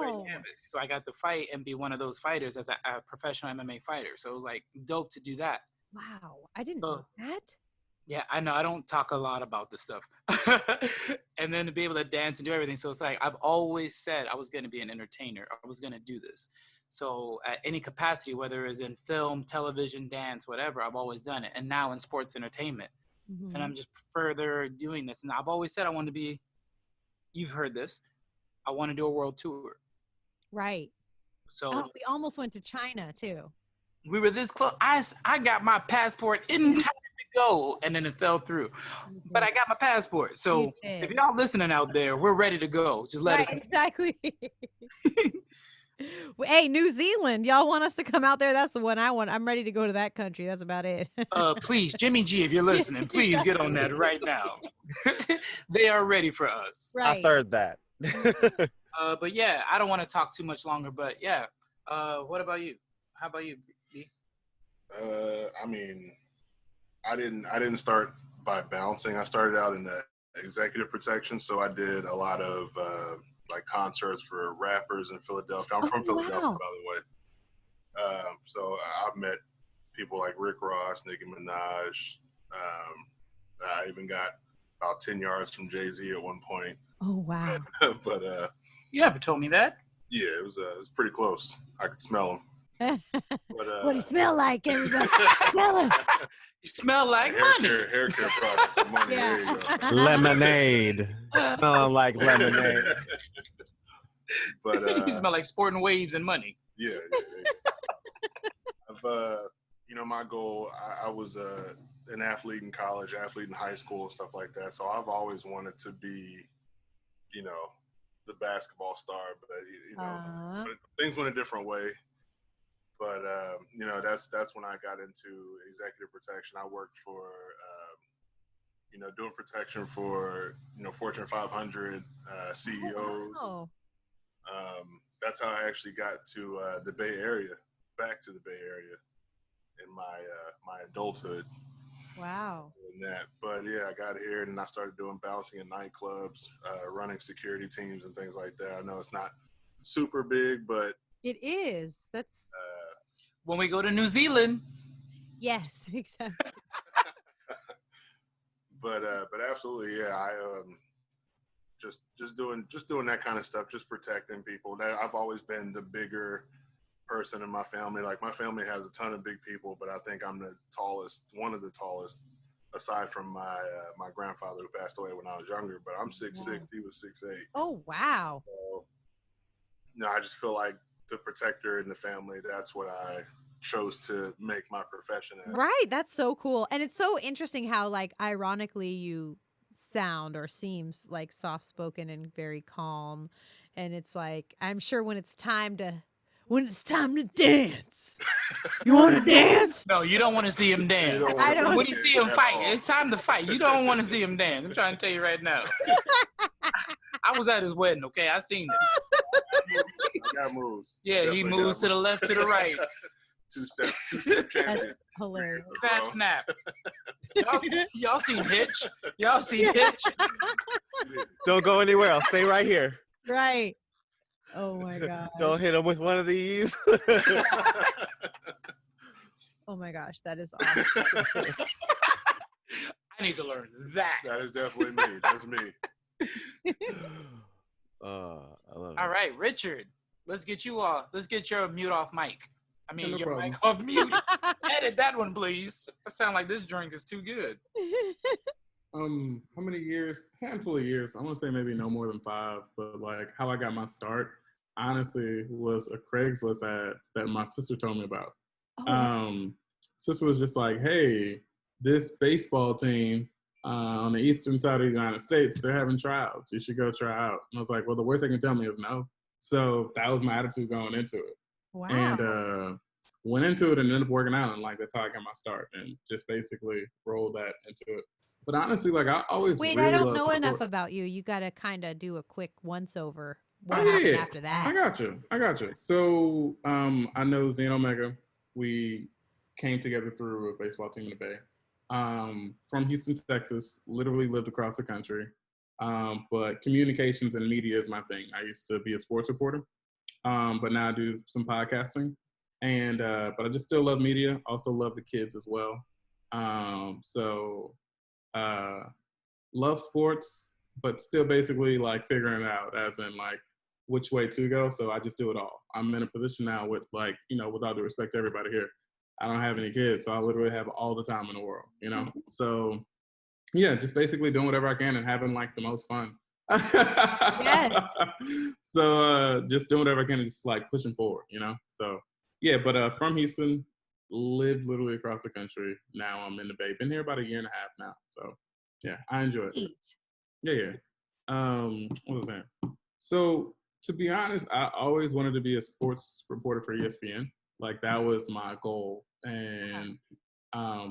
Red Wow. Canvas. So I got to fight and be one of those fighters as a professional MMA fighter. So it was like dope to do that. Wow. I didn't So, know that. yeah, I know. I don't talk a lot about this stuff. And then to be able to dance and do everything. So it's like, I've always said I was going to be an entertainer. I was going to do this. So at any capacity, whether it's in film, television, dance, whatever, I've always done it. And now in sports entertainment. Mm-hmm. And I'm just further doing this. And I've always said I want to be, you've heard this, I want to do a world tour. Right. So Oh, we almost went to China too. we were this close. I got my passport in time to go, and then it fell through. But I got my passport. So You if did. y'all listening out there, we're ready to go. Just let Right, us know. exactly. Hey, New Zealand, y'all want us to come out there? That's the one I want. I'm ready to go to that country. That's about it. Please, Jimmy G, if you're listening, please get on that right now. They are ready for us. I Right. third that. But yeah, I don't want to talk too much longer. But yeah, what about you? How about you, B? I mean, I didn't start by bouncing. I started out in the executive protection, so I did a lot of like concerts for rappers in Philadelphia. I'm from Philadelphia, wow. by the way. So I've met people like Rick Ross, Nicki Minaj. I even got about 10 yards from Jay-Z at one point. Oh, wow. But You haven't told me that. yeah, it was pretty close. I could smell him. But, What do you smell like, everybody? Tell us. You smell like money. hair care products and money. Yeah. There you go. Lemonade. Smelling like lemonade. But You smell like sporting waves and money. yeah. I've my goal. I was an athlete in college, athlete in high school, and stuff like that. So I've always wanted to be, the basketball star. But things went a different way. But that's when I got into executive protection. I worked for doing protection for Fortune 500 CEOs. Wow. That's how I actually got to the Bay Area, back to the Bay Area in my adulthood. Wow. And that, but yeah, I got here and I started doing bouncing in nightclubs, running security teams and things like that. I know it's not super big, but It is. That's When we go to New Zealand, yes, exactly. but absolutely, yeah. I just doing that kind of stuff, just protecting people. I've always been the bigger person in my family. Like my family has a ton of big people, but I think I'm the tallest, one of the tallest, aside from my grandfather who passed away when I was younger. But I'm 6'6", he was 6'8". Oh, wow. So, I just feel like the protector in the family. That's what I chose to make my profession at. Right. That's so cool. And it's so interesting how, like, ironically, you sound or seems like soft spoken and very calm. And it's like, I'm sure when it's time to dance, you want to dance? no, you don't want to see him dance. You don't I don't- When you see him at fight, all. it's time to fight. You don't want to see him dance. I'm trying to tell you right now. I was at his wedding, okay? I seen it. I got moves. Yeah, he Definitely moves got to the left, to the right. Two-step That's champion. hilarious. Snap, Bro. snap. Y'all seen Hitch? Y'all seen Hitch? Don't go anywhere. I'll stay right here. Right. Oh, my God. Don't hit him with one of these. Oh, my gosh. That is awesome. I need to learn that. That is definitely me. That's me. I love it. All right, Richard. Let's get you off. Let's get your mute off mic. I mean, No your problem. mic off mute. Edit that one, please. That sound like this drink is too good. How many years? Handful of years. I want to say maybe no more than 5, but like how I got my start. honestly was a Craigslist ad that my sister told me about. Oh, Sister was just like, "Hey, this baseball team on the eastern side of the United States, they're having tryouts. You should go try out." And I was like, "Well, the worst they can tell me is no." So that was my attitude going into it, and wow. went into it and ended up working out. And like that's how I got my start, and just basically rolled that into it. But honestly, like I always Wait, I really don't loved know enough sports. about you. You got to kind of do a quick once over. What Oh happened yeah, after I that? got you. I got you. So I know Z and Omega. We came together through a baseball team in the Bay. From Houston, Texas. Literally lived across the country. But communications and media is my thing. I used to be a sports reporter, but now I do some podcasting. And but I just still love media. Also love the kids as well. So uh, love sports, but still basically like figuring it out as in like which way to go. So I just do it all. I'm in a position now with like, with all due respect to everybody here, I don't have any kids. So I literally have all the time in the world. So yeah, just basically doing whatever I can and having like the most fun. Yes. So just doing whatever I can and just like pushing forward. So yeah, but from Houston, lived literally across the country. Now I'm in the Bay. Been here about a year and a half now. So yeah, I enjoy it. Neat. Yeah. What was that? So to be honest, I always wanted to be a sports reporter for ESPN. Like that was my goal. And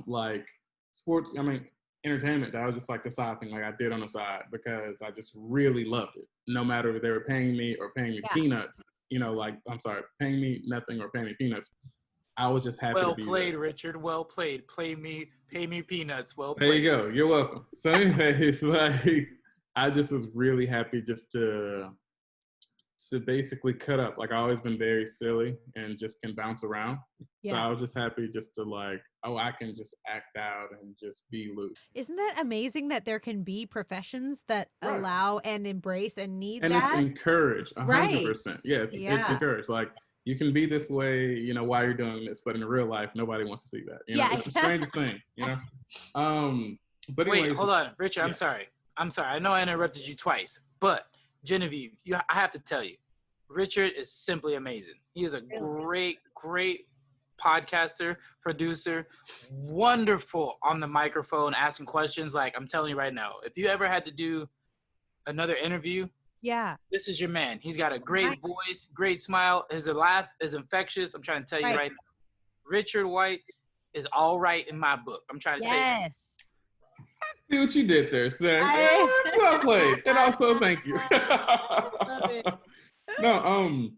like sports, I mean, entertainment, that was just like the side thing like I did on the side because I just really loved it. No matter if they were paying me or paying me Yeah. peanuts, like I'm sorry, paying me nothing or paying me peanuts. I was just happy to Well be played, there. Richard. Well played. Pay me peanuts. Well There played. you go. You're welcome. So anyways, like I just was really happy just to basically cut up. Like I always been very silly and just can bounce around. So Yes. I was just happy just to like, oh, I can just act out and just be loose. Isn't that amazing that there can be professions that Right. allow and embrace and need And it's that? encouraged, Right. 100%. Yeah, it's Yeah. encouraged. Like you can be this way, while you're doing this, but in real life, nobody wants to see that. Yeah. It's the strangest thing. But Wait, anyways, hold on, Richard. I'm yes. sorry. I know I interrupted you twice, but Genevieve, I have to tell you, Richard is simply amazing. He is a great, great podcaster, producer, wonderful on the microphone, asking questions. Like I'm telling you right now, if you ever had to do another interview, Yeah. this is your man. He's got a great Nice. voice, great smile. His laugh is infectious. I'm trying to tell you Right. right now, Richard White is all right in my book. I'm trying to tell you. Yes. See what you did there, sir. I- Well played. And also thank you. Love it. No,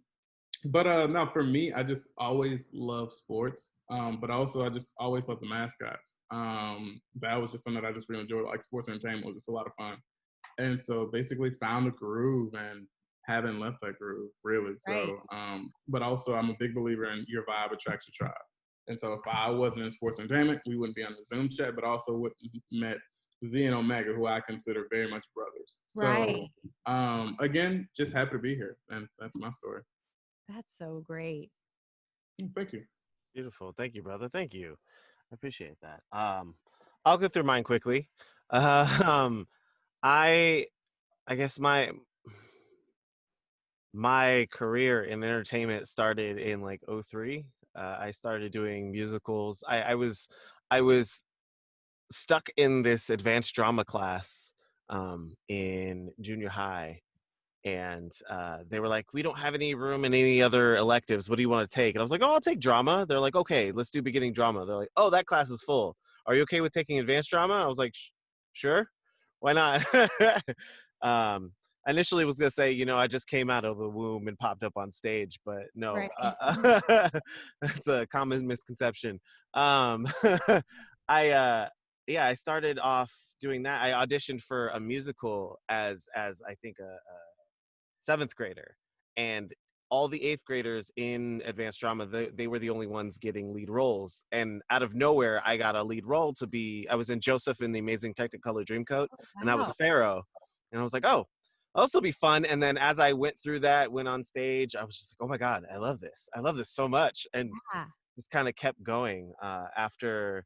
but no, for me, I just always love sports. But also I just always love the mascots. That was just something that I just really enjoyed. Like sports entertainment was just a lot of fun. And so basically found a groove and haven't left that groove really. Right. So but also I'm a big believer in your vibe attracts your tribe. And so if I wasn't in sports entertainment, we wouldn't be on the Zoom chat, but also wouldn't met Z and Omega, who I consider very much brothers. Right. So again, just happy to be here. And that's my story. That's so great. Thank you. Beautiful. Thank you, brother. Thank you. I appreciate that. I'll go through mine quickly. I guess my career in entertainment started in like '03. I started doing musicals. I was stuck in this advanced drama class in junior high, and they were like, we don't have any room in any other electives. What do you want to take? And I was like, oh, I'll take drama. They're like, okay, let's do beginning drama. They're like, oh, that class is full. Are you okay with taking advanced drama? I was like, sure, why not? Initially was going to say, I just came out of the womb and popped up on stage, but no, Right. that's a common misconception. I started off doing that. I auditioned for a musical as I think a seventh grader, and all the eighth graders in advanced drama, they were the only ones getting lead roles. And out of nowhere, I got a lead role I was in Joseph in the Amazing Technicolor Dreamcoat, and that was Wow. Pharaoh. And I was like, oh, this will be fun. And then as I went through that, went on stage, I was just like, oh my God, I love this. I love this so much. And Yeah. just kind of kept going. After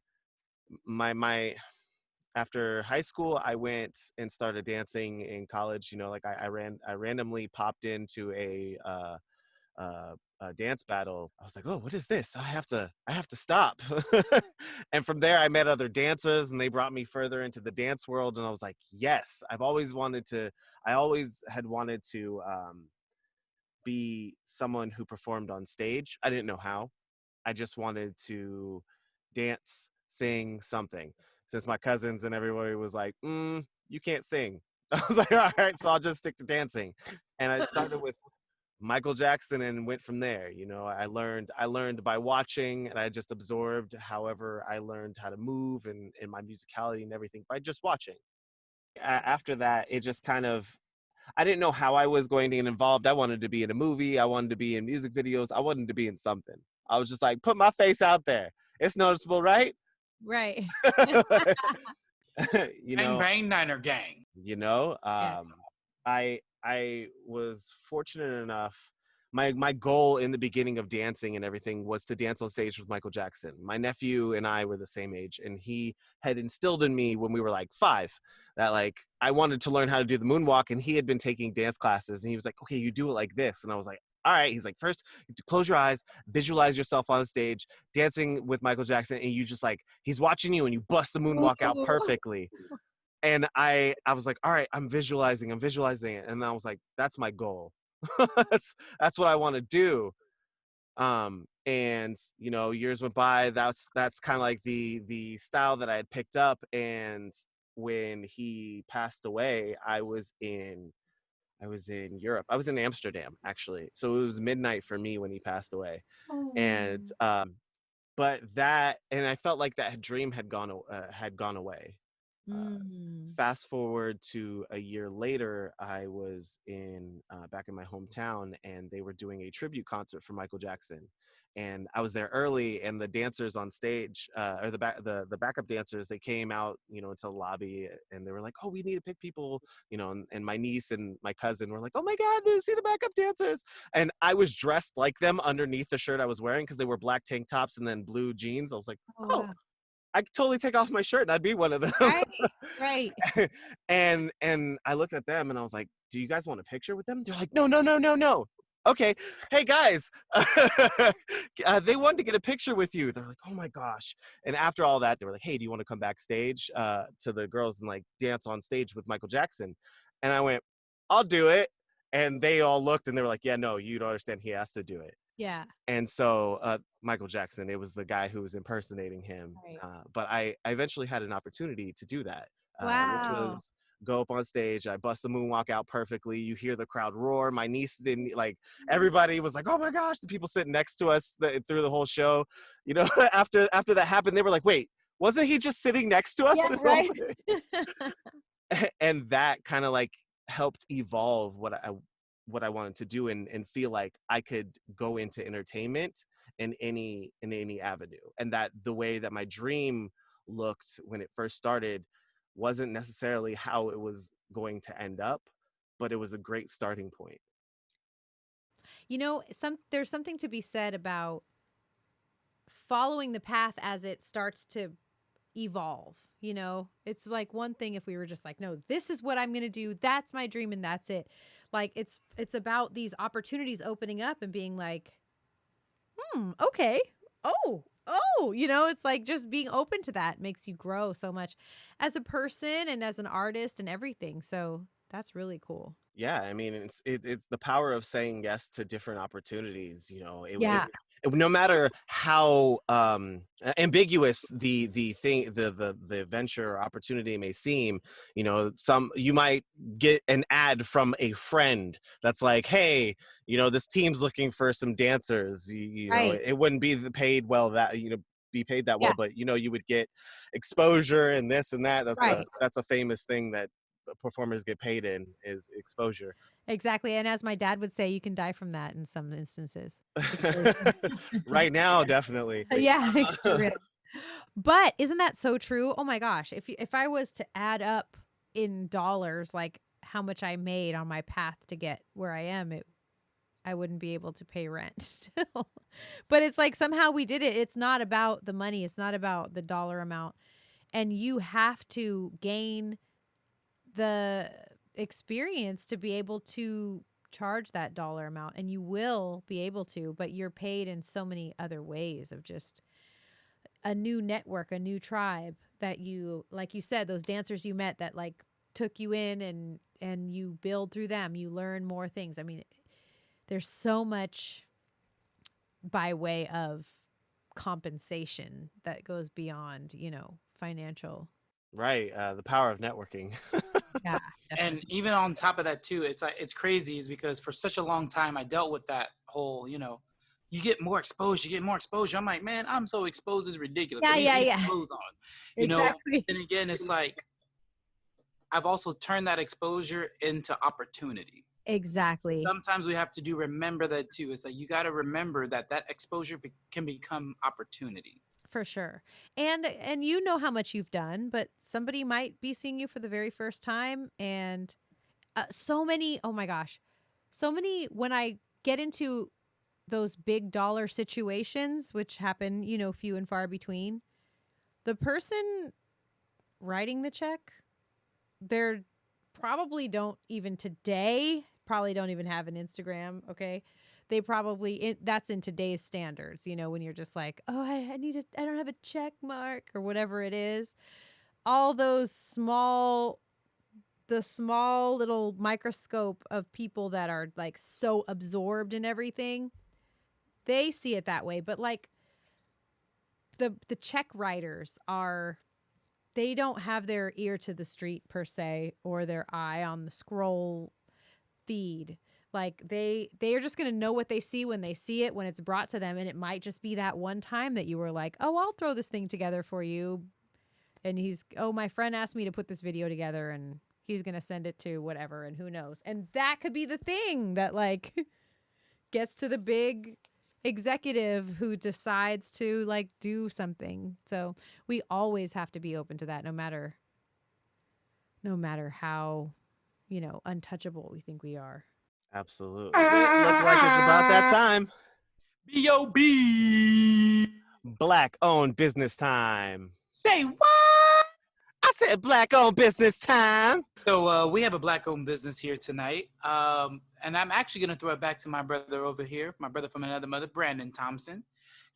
after high school, I went and started dancing in college. Like I randomly popped into a a dance battle. I was like, oh, what is this? I have to stop. And from there, I met other dancers, and they brought me further into the dance world. And I was like, yes, I always had wanted to be someone who performed on stage. I didn't know how. I just wanted to dance, sing, something. Since my cousins and everybody was like, you can't sing. I was like, all right, so I'll just stick to dancing. And I started with Michael Jackson and went from there. I learned by watching, and I just absorbed. However, I learned how to move and my musicality and everything by just watching. After that, it just kind of, I didn't know how I was going to get involved. I wanted to be in a movie. I wanted to be in music videos. I wanted to be in something. I was just like, put my face out there. It's noticeable, right? Right. you Bang know, bang Niner gang. Yeah. I was fortunate enough. My goal in the beginning of dancing and everything was to dance on stage with Michael Jackson. My nephew and I were the same age, and he had instilled in me when we were like 5 that like I wanted to learn how to do the moonwalk, and he had been taking dance classes, and he was like, okay, you do it like this. And I was like, all right. He's like, first you have to close your eyes, visualize yourself on stage dancing with Michael Jackson, and you just like, he's watching you and you bust the moonwalk out Ooh. perfectly. And I was like, all right, I'm visualizing it. And I was like, that's my goal. that's what I want to do. And years went by. That's kind of like the style that I had picked up. And when he passed away, I was in Europe. I was in Amsterdam, actually. So it was midnight for me when he passed away. Oh. And but and I felt like that dream had gone away. Mm. Fast forward to a year later, I was back in my hometown, and they were doing a tribute concert for Michael Jackson. And I was there early, and the dancers on stage, or the backup dancers, they came out, into the lobby, and they were like, "Oh, we need to pick people," and my niece and my cousin were like, "Oh my God, they see the backup dancers!" And I was dressed like them underneath the shirt I was wearing, because they were black tank tops and then blue jeans. I was like, Oh, "Oh, wow. I could totally take off my shirt and I'd be one of them." Right. Right. and I looked at them and I was like, "Do you guys want a picture with them?" They're like, "No, no, no, no, no." Okay, hey guys, they wanted to get a picture with you. They're like, "Oh my gosh!" And after all that, they were like, "Hey, do you want to come backstage to the girls and like dance on stage with Michael Jackson?" And I went, "I'll do it." And they all looked and they were like, "Yeah, no, you don't understand. He has to do it." Yeah. And so Michael Jackson, it was the guy who was impersonating him. Right. But I eventually had an opportunity to do that, which Wow. was go up on stage. I bust the moonwalk out perfectly. You hear the crowd roar. My niece didn't like, everybody was like, "Oh my gosh," the people sitting next to us through the whole show. After that happened, they were like, "Wait, wasn't he just sitting next to us Yeah, the whole right. thing?" And that kind of like helped evolve what I wanted to do, and feel like I could go into entertainment in any avenue, and that the way that my dream looked when it first started wasn't necessarily how it was going to end up, but it was a great starting point. There's something to be said about following the path as it starts to evolve. It's like one thing if we were just like, no, this is what I'm going to do. That's my dream and that's it. Like it's about these opportunities opening up and being like, okay. It's like just being open to that makes you grow so much as a person and as an artist and everything. So that's really cool. Yeah, I mean, it's the power of saying yes to different opportunities. Yeah. No matter how ambiguous the thing, the venture or opportunity may seem, you might get an ad from a friend that's like, "Hey, this team's looking for some dancers." Right. It wouldn't be paid well be paid that Yeah. well, but you would get exposure and this and that. Right. That's a famous thing that performers get paid in, is exposure. Exactly. And as my dad would say, you can die from that in some instances. Exposure. Right now, definitely. Yeah, for real. But isn't that so true? Oh my gosh. If I was to add up in dollars, like how much I made on my path to get where I am, I wouldn't be able to pay rent still. But it's like somehow we did it. It's not about the money. It's not about the dollar amount. And you have to gain the experience to be able to charge that dollar amount, and you will be able to, but you're paid in so many other ways of just a new network, a new tribe that you, like you said, those dancers you met that like took you in and you build through them, you learn more things. I mean, there's so much by way of compensation that goes beyond, financial. Right. The power of networking. Yeah. And even on top of that too, it's like it's crazy is because for such a long time I dealt with that whole, you get more exposure, you get more exposure. I'm like, man, I'm so exposed, it's ridiculous. Yeah, I need yeah, to yeah. clothes on. Exactly. And again, it's like I've also turned that exposure into opportunity. Exactly. Sometimes we have to remember that too. It's like you got to remember that exposure can become opportunity. For sure. And you know how much you've done, but somebody might be seeing you for the very first time, and so many, oh my gosh. So many, when I get into those big dollar situations, which happen, few and far between, the person writing the check, they're probably don't even have an Instagram. Okay. They probably, that's in today's standards, when you're just like, oh, I don't have a check mark or whatever it is. All those the small little microscope of people that are like so absorbed in everything, they see it that way. But like the check writers they don't have their ear to the street per se, or their eye on the scroll feed. Like they are just going to know what they see when they see it, when it's brought to them. And it might just be that one time that you were like, oh, I'll throw this thing together for you. And my friend asked me to put this video together, and he's going to send it to whatever, and who knows. And that could be the thing that like gets to the big executive who decides to like do something. So we always have to be open to that, no matter how, untouchable we think we are. Absolutely. It looks like it's about that time. B.O.B. Black owned business time. Say what? I said black owned business time. So we have a black-owned business here tonight, and I'm actually going to throw it back to my brother over here, my brother from another mother, Brandon Thompson.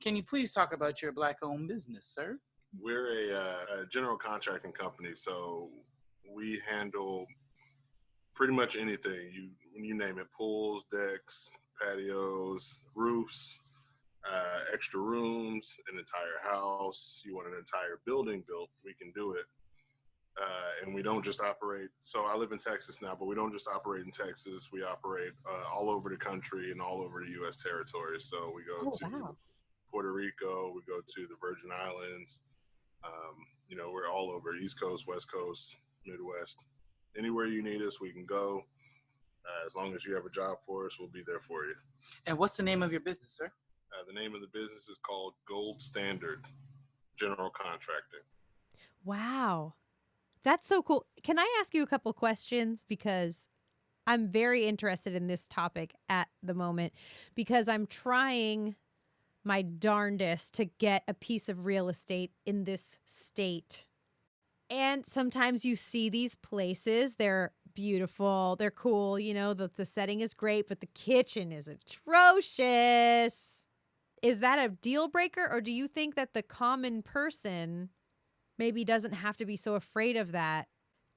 Can you please talk about your black-owned business, sir? We're a general contracting company, so we handle pretty much anything. You name it: pools, decks, patios, roofs, extra rooms, an entire house. You want an entire building built, we can do it. And we don't just operate. So I live in Texas now, but we don't just operate in Texas. We operate all over the country and all over the U.S. territories. So we go to Puerto Rico, we go to the Virgin Islands. We're all over, East Coast, West Coast, Midwest. Anywhere you need us, we can go. As long as you have a job for us, we'll be there for you. And what's the name of your business, sir? The name of the business is called Gold Standard General Contracting. Wow. That's so cool. Can I ask you a couple questions? Because I'm very interested in this topic at the moment, because I'm trying my darndest to get a piece of real estate in this state. And sometimes you see these places, they're beautiful, they're cool, the setting is great, but the kitchen is atrocious. Is that a deal breaker, or do you think that the common person maybe doesn't have to be so afraid of that?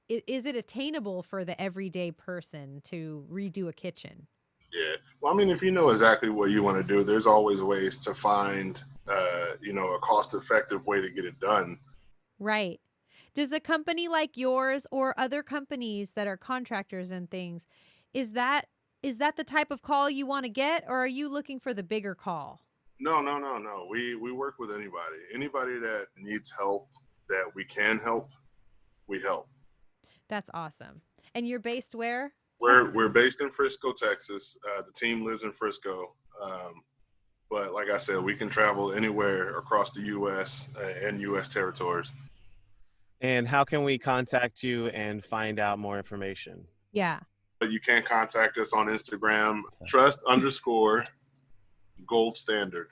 Is it attainable for the everyday person to redo a kitchen? Yeah. Well, I mean, if you know exactly what you want to do, there's always ways to find, a cost-effective way to get it done. Right. Does a company like yours or other companies that are contractors and things, is that the type of call you want to get, or are you looking for the bigger call? No. We work with anybody. Anybody that needs help, that we can help, we help. That's awesome. And you're based where? We're based in Frisco, Texas. The team lives in Frisco. But like I said, we can travel anywhere across the U.S. And U.S. territories. And how can we contact you and find out more information? Yeah. You can contact us on Instagram, trust_gold standard.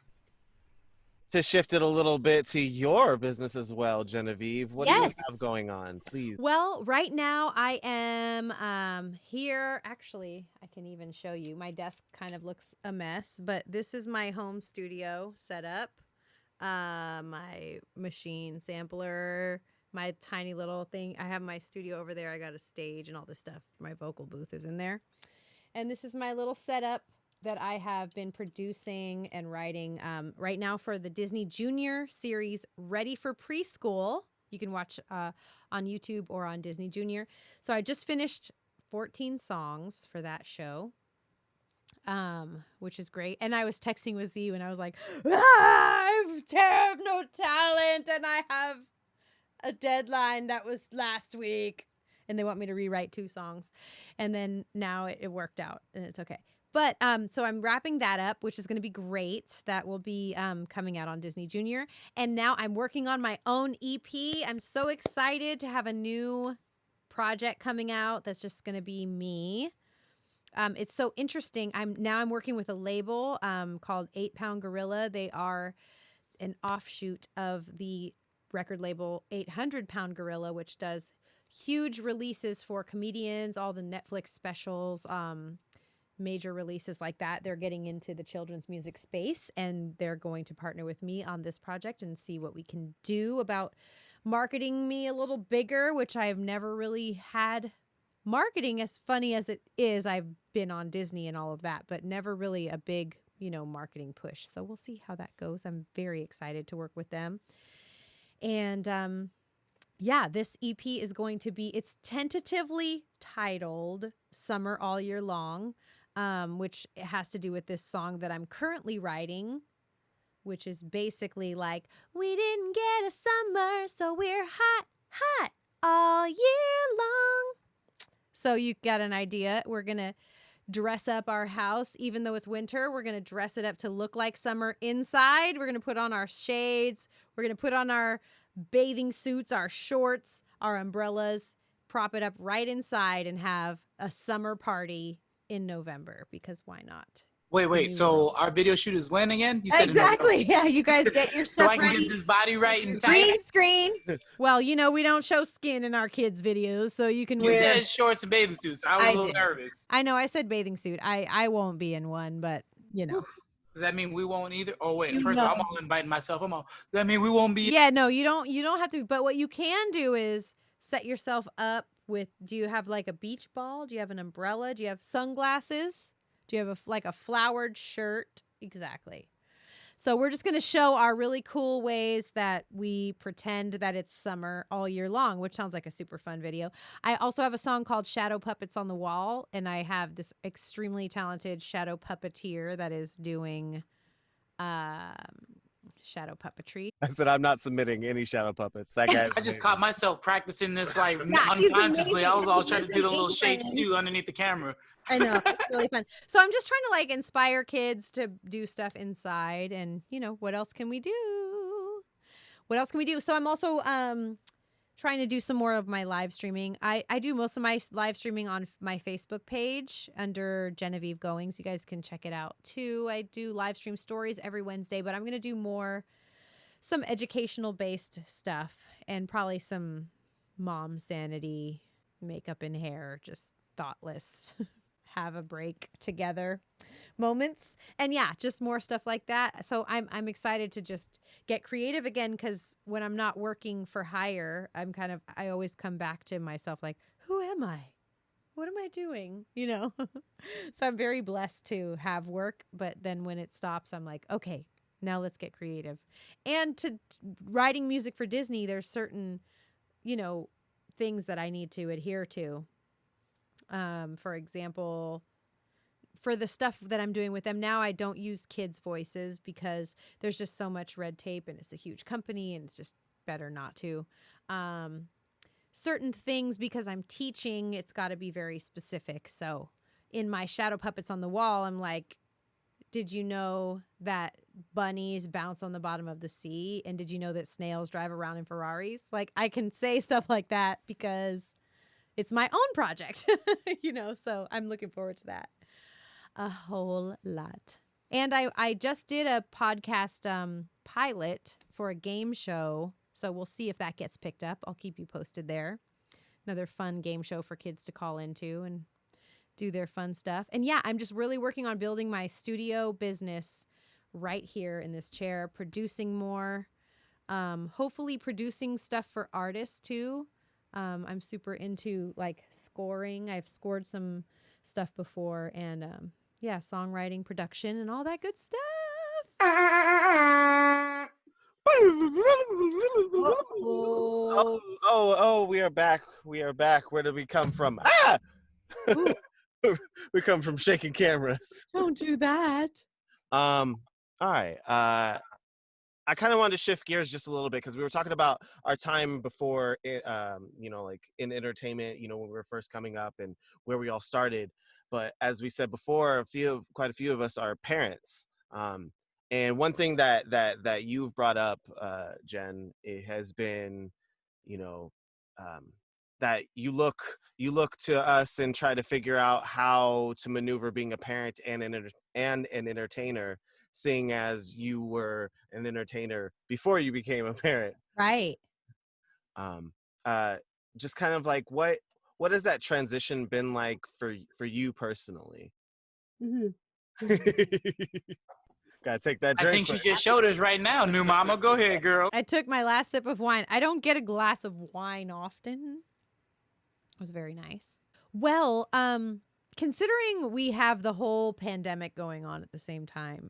to shift it a little bit to your business as well, Genevieve. What do you Yes. have going on, please? Well, right now I am here. Actually, I can even show you. My desk kind of looks a mess, but this is my home studio setup. My machine sampler, my tiny little thing. I have my studio over there. I got a stage and all this stuff. My vocal booth is in there. And this is my little setup that I have been producing and writing right now for the Disney Junior series, Ready for Preschool. You can watch on YouTube or on Disney Junior. So I just finished 14 songs for that show, which is great. And I was texting with Z and I was like, I have no talent and I have a deadline that was last week. And they want me to rewrite 2 songs. And then now it worked out and it's okay. But so I'm wrapping that up, which is going to be great. That will be coming out on Disney Junior. And now I'm working on my own EP. I'm so excited to have a new project coming out that's just going to be me. It's so interesting. I'm working with a label called 8-Pound Gorilla. They are an offshoot of the record label 800-Pound Gorilla, which does huge releases for comedians, all the Netflix specials, major releases like that. They're getting into the children's music space and they're going to partner with me on this project and see what we can do about marketing me a little bigger, which I've never really had marketing. As funny as it is, I've been on Disney and all of that, but never really a big, marketing push. So we'll see how that goes. I'm very excited to work with them. And yeah, this EP is going to be, it's tentatively titled Summer All Year Long, which has to do with this song that I'm currently writing, which is basically like, we didn't get a summer, so we're hot, hot all year long. So you got an idea. We're going to dress up our house. Even though it's winter, we're going to dress it up to look like summer inside. We're going to put on our shades. We're going to put on our bathing suits, our shorts, our umbrellas, prop it up right inside and have a summer party in November, because why not? Wait. So our video shoot is when again? You said Exactly. Yeah, you guys get your so stuff I can ready. get this body right and tight. Green screen. Well, we don't show skin in our kids' videos, so you can You wear. said shorts and bathing suits. I was a little did. nervous. I know I said bathing suit. I won't be in one, but Does that mean we won't either? Oh wait, first know. of all, I'm all inviting myself. Does that mean we won't be? Yeah, no, you don't have to. But what you can do is set yourself up with. Do you have like a beach ball? Do you have an umbrella? Do you have sunglasses? Do you have a flowered shirt? Exactly. So we're just going to show our really cool ways that we pretend that it's summer all year long, which sounds like a super fun video. I also have a song called Shadow Puppets on the Wall, and I have this extremely talented shadow puppeteer that is doing shadow puppetry. I said I'm not submitting any shadow puppets. That guy. I just caught myself practicing this like Yeah, he's unconsciously. I was all amazing. trying to do the little He's shapes amazing. too underneath the camera. I know, it's really fun. So I'm just trying to like inspire kids to do stuff inside, and what else can we do? What else can we do? So I'm also trying to do some more of my live streaming. I do most of my live streaming on my Facebook page under Genevieve Goings. You guys can check it out too. I do live stream stories every Wednesday, but I'm going to do some educational based stuff and probably some mom sanity, makeup and hair, just thoughtless have a break together moments. And yeah, just more stuff like that. So I'm excited to just get creative again, because when I'm not working for hire, I always come back to myself like, who am I? What am I doing? So I'm very blessed to have work, but then when it stops, I'm like, okay, now let's get creative. And to writing music for Disney, there's certain, things that I need to adhere to. For example, for the stuff that I'm doing with them now, I don't use kids' voices because there's just so much red tape and it's a huge company and it's just better not to. Certain things, because I'm teaching, it's got to be very specific. So in my shadow puppets on the wall, I'm like, did you know that bunnies bounce on the bottom of the sea? And did you know that snails drive around in Ferraris? Like, I can say stuff like that because it's my own project, so I'm looking forward to that a whole lot. And I just did a podcast pilot for a game show. So we'll see if that gets picked up. I'll keep you posted there. Another fun game show for kids to call into and do their fun stuff. And yeah, I'm just really working on building my studio business right here in this chair, producing more, hopefully producing stuff for artists too. I'm super into like scoring. I've scored some stuff before, and yeah, songwriting, production, and all that good stuff. Oh, we are back. We are back. Where did we come from? Ah! We come from shaking cameras. Don't do that. All right. I kind of wanted to shift gears just a little bit because we were talking about our time before, like in entertainment, when we were first coming up and where we all started. But as we said before, quite a few of us are parents. And one thing that you've brought up, Jen, it has been, that you look to us and try to figure out how to maneuver being a parent and an entertainer, seeing as you were an entertainer before you became a parent. Right. Just kind of like what has that transition been like for you personally? Mm-hmm. Gotta take that drink. I think she just showed us right now, new mama. Go ahead, girl. I took my last sip of wine. I don't get a glass of wine often. It was very nice. Well, considering we have the whole pandemic going on at the same time,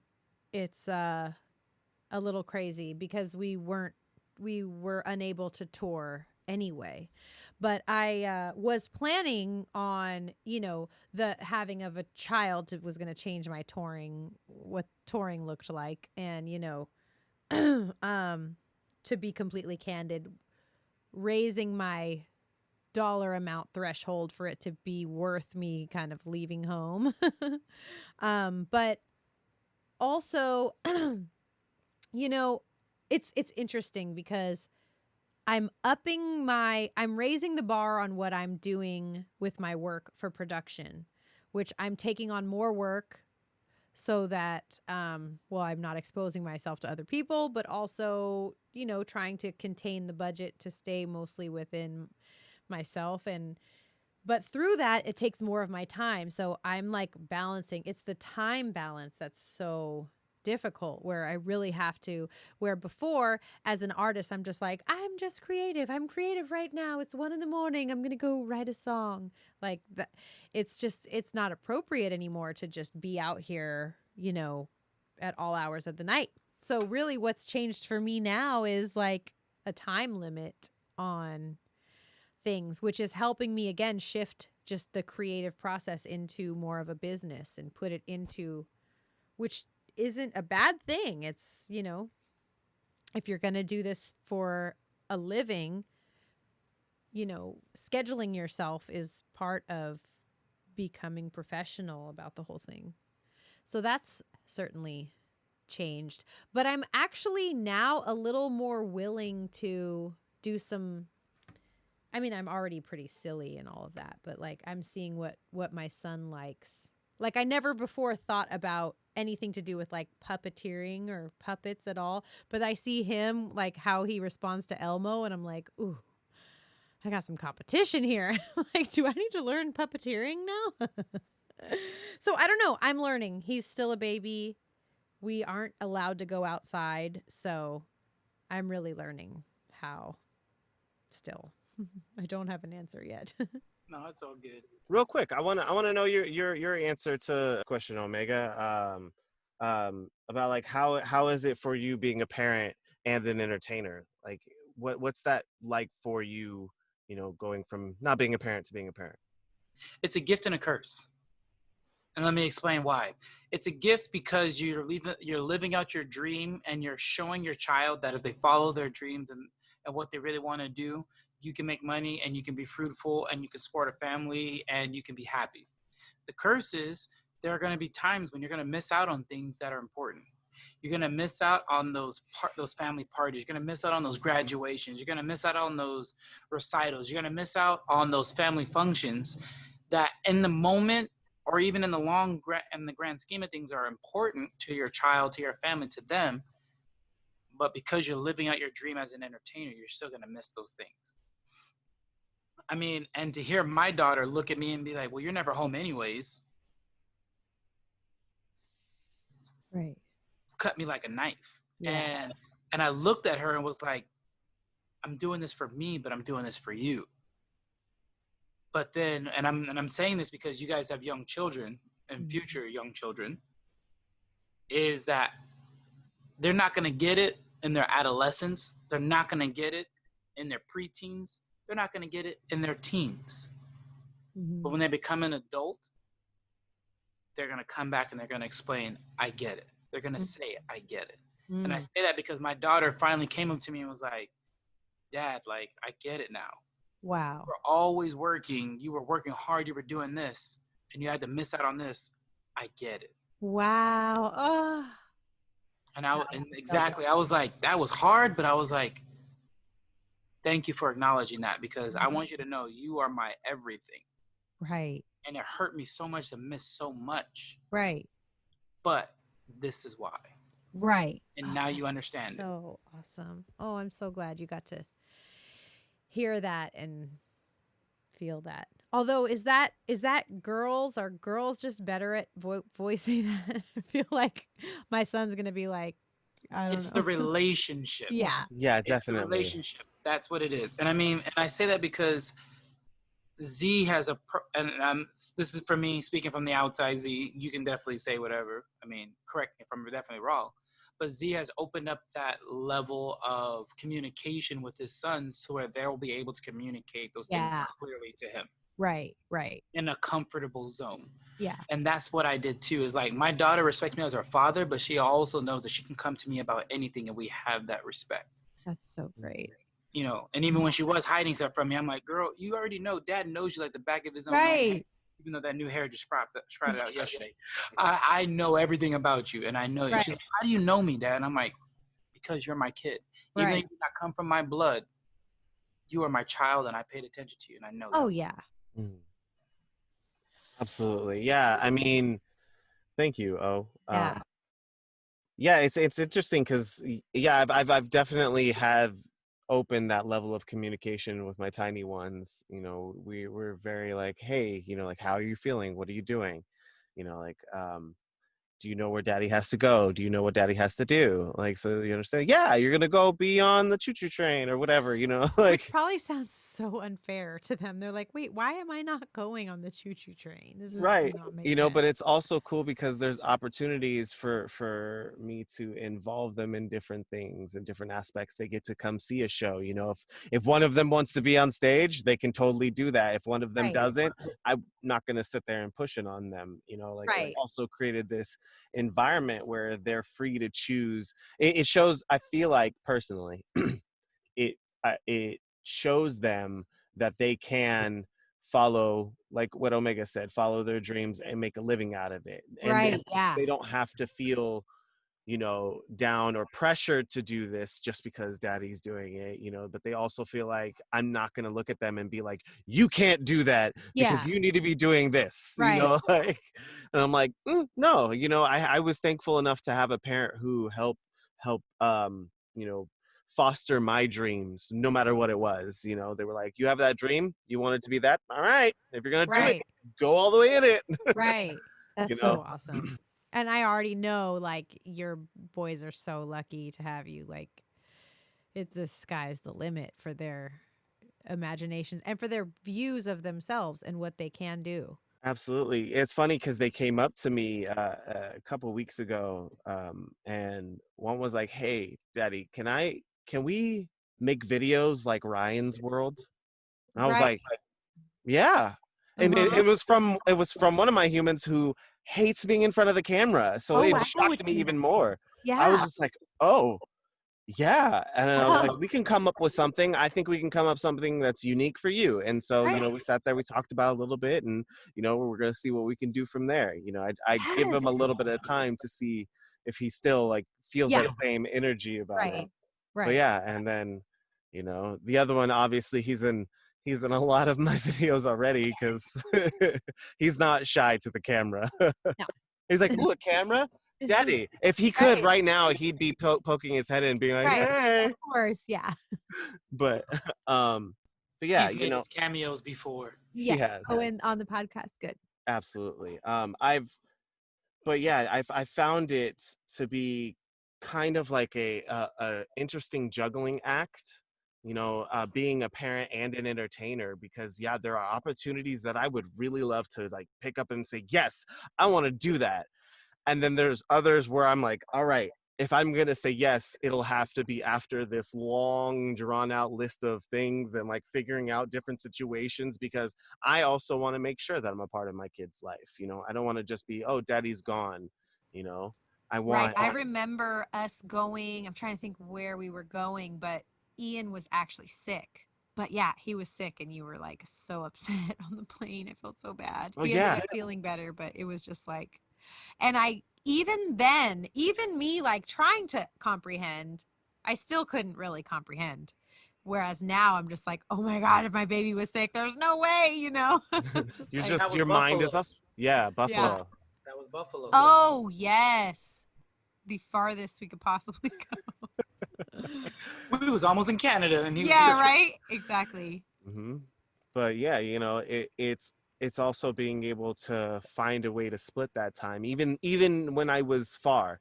it's a little crazy because we were unable to tour anyway. But I was planning on, the having of a child was going to change my touring, what touring looked like. And, to be completely candid, raising my dollar amount threshold for it to be worth me kind of leaving home. But also, it's interesting because I'm raising the bar on what I'm doing with my work for production, which I'm taking on more work so that, I'm not exposing myself to other people, but also, trying to contain the budget to stay mostly within myself. But through that, it takes more of my time. So I'm like balancing. It's the time balance that's so difficult, where I really have to, where before as an artist, I'm just like, I'm just creative. I'm creative right now. It's 1 a.m. I'm going to go write a song like that. It's not appropriate anymore to just be out here, at all hours of the night. So really what's changed for me now is like a time limit on things, which is helping me again shift just the creative process into more of a business and put it into, which isn't a bad thing. It's, if you're going to do this for a living, scheduling yourself is part of becoming professional about the whole thing. So that's certainly changed. But I'm actually now a little more willing to do some, I'm already pretty silly and all of that, but like I'm seeing what my son likes. Like I never before thought about anything to do with like puppeteering or puppets at all, but I see him, like how he responds to Elmo, and I'm like, ooh, I got some competition here. Like, do I need to learn puppeteering now? So I don't know. I'm learning. He's still a baby. We aren't allowed to go outside, so I'm really learning how still. I don't have an answer yet. No, it's all good. Real quick, I wanna know your answer to the question, Omega. About like how is it for you being a parent and an entertainer? Like what's that like for you? Going from not being a parent to being a parent. It's a gift and a curse. And let me explain why. It's a gift because you're living out your dream, and you're showing your child that if they follow their dreams and what they really want to do, you can make money and you can be fruitful and you can support a family and you can be happy. The curse is there are going to be times when you're going to miss out on things that are important. You're going to miss out on those family parties. You're going to miss out on those graduations. You're going to miss out on those recitals. You're going to miss out on those family functions that in the moment or even in the grand scheme of things are important to your child, to your family, to them. but because you're living out your dream as an entertainer, you're still going to miss those things. I mean, and to hear my daughter look at me and be like, well, you're never home anyways, Right. cut me like a knife. Yeah. And I looked at her and was like, I'm doing this for me, but I'm doing this for you. But then, and I'm saying this because you guys have young children and future young children, is that they're not going to get it in their adolescence. They're not going to get it in their preteens. They're not going to get it in their teens. But when they become an adult, they're going to come back and they're going to explain, I get it. They're going to say, I get it. And I say that because my daughter finally came up to me and was like, Dad, like, I get it now. Wow. You were always working. You were working hard. You were doing this. And you had to miss out on this. I get it. Wow. Oh. And exactly, I was like, that was hard, but I was like, thank you for acknowledging that, because I want you to know you are my everything. Right. And it hurt me so much to miss so much. Right. But this is why. Right. And now you understand it. So awesome. Oh, I'm so glad you got to hear that and feel that. Although, is that girls? Are girls just better at voicing that? I feel like my son's going to be like, I don't know. It's the relationship. Yeah. Yeah, It's definitely. the relationship. That's what it is. And I mean, and I say that because Z has this is for me speaking from the outside. Z, you can definitely say whatever. I mean, correct me if I'm definitely wrong. But Z has opened up that level of communication with his sons to where they'll be able to communicate those things clearly to him. Right. Right. In a comfortable zone. Yeah. And that's what I did too, is like my daughter respects me as her father, but she also knows that she can come to me about anything and we have that respect. That's so great. You know, and even when she was hiding stuff from me, I'm like, girl, you already know Dad knows you like the back of his own hand. Even though that new hair just sprouted out yesterday. I know everything about you, and I know you. Right. She's like, how do you know me, Dad? And I'm like, because you're my kid. Even though you did not come from my blood, you are my child, and I paid attention to you, and I know that. Oh, yeah. Absolutely. Yeah. I mean, thank you. Yeah, it's interesting because I've definitely have opened that level of communication with my tiny ones. You know, we're very like, hey, you know, like, how are you feeling? What are you doing? You know, like, do you know where Daddy has to go? Do you know what Daddy has to do? Like, so you understand? Yeah, you're gonna go be on the choo-choo train or whatever, you know. Like, which probably sounds so unfair to them. They're like, wait, why am I not going on the choo-choo train? This is right. not You know, sense. but it's also cool because there's opportunities for me to involve them in different things and different aspects. They get to come see a show. You know, if one of them wants to be on stage, they can totally do that. If one of them doesn't, I'm not gonna sit there and push it on them. You know, like, I've also created this environment where they're free to choose. It shows, I feel like personally, it shows them that they can follow, like what Omega said, follow their dreams and make a living out of it. And they don't have to feel, you know, down or pressured to do this just because Daddy's doing it, you know, but they also feel like I'm not going to look at them and be like, you can't do that because you need to be doing this, you know, like, and I'm like, no, you know, I was thankful enough to have a parent who helped, you know, foster my dreams, no matter what it was. You know, they were like, you have that dream, you want it to be that, all right, if you're going to do it, go all the way in it. That's you know? so awesome. And I already know, like, your boys are so lucky to have you. Like, the sky's the limit for their imaginations and for their views of themselves and what they can do. Absolutely. It's funny because they came up to me a couple weeks ago, and one was like, hey, Daddy, can we make videos like Ryan's World? And I was like, yeah. And it was from one of my humans who hates being in front of the camera. So it shocked me even more. I was just like, oh, yeah. And then I was like, we can come up with something. I think we can come up with something that's unique for you. And so, you know, we sat there, we talked about it a little bit, and, you know, we're going to see what we can do from there. You know, I give him a little bit of time to see if he still, like, feels that same energy about it. But yeah, and then, you know, the other one, obviously, he's in a lot of my videos already because he's not shy to the camera. He's like, ooh, a camera? Daddy. If he could Right. right now, he'd be poking his head in and being like, Right. hey. Of course, yeah. But yeah, He's made his cameos before. Yeah. he has. Oh, and on the podcast, good. Absolutely. I found it to be kind of like a interesting juggling act, being a parent and an entertainer, because there are opportunities that I would really love to like pick up and say, yes, I want to do that. And then there's others where I'm like, all right, if I'm going to say yes, it'll have to be after this long drawn out list of things and like figuring out different situations, because I also want to make sure that I'm a part of my kid's life. I don't want to just be, oh, daddy's gone. I Right. want, I remember us going, I'm trying to think where we were going, but Ian was actually sick. But yeah, he was sick and you were like so upset on the plane. It felt so bad. oh He ended yeah, up feeling better, but it was just like, and even then, even me like trying to comprehend, I still couldn't really comprehend. Whereas now I'm just like, oh my God, if my baby was sick, there's no way, I'm just you're like, That just, was your mind is Buffalo. us. Yeah, yeah. Buffalo. That was Buffalo. Oh, yes. The farthest we could possibly go. We was almost in Canada, and he was Yeah, tripping. right? Exactly. But yeah, it's also being able to find a way to split that time, even when I was far,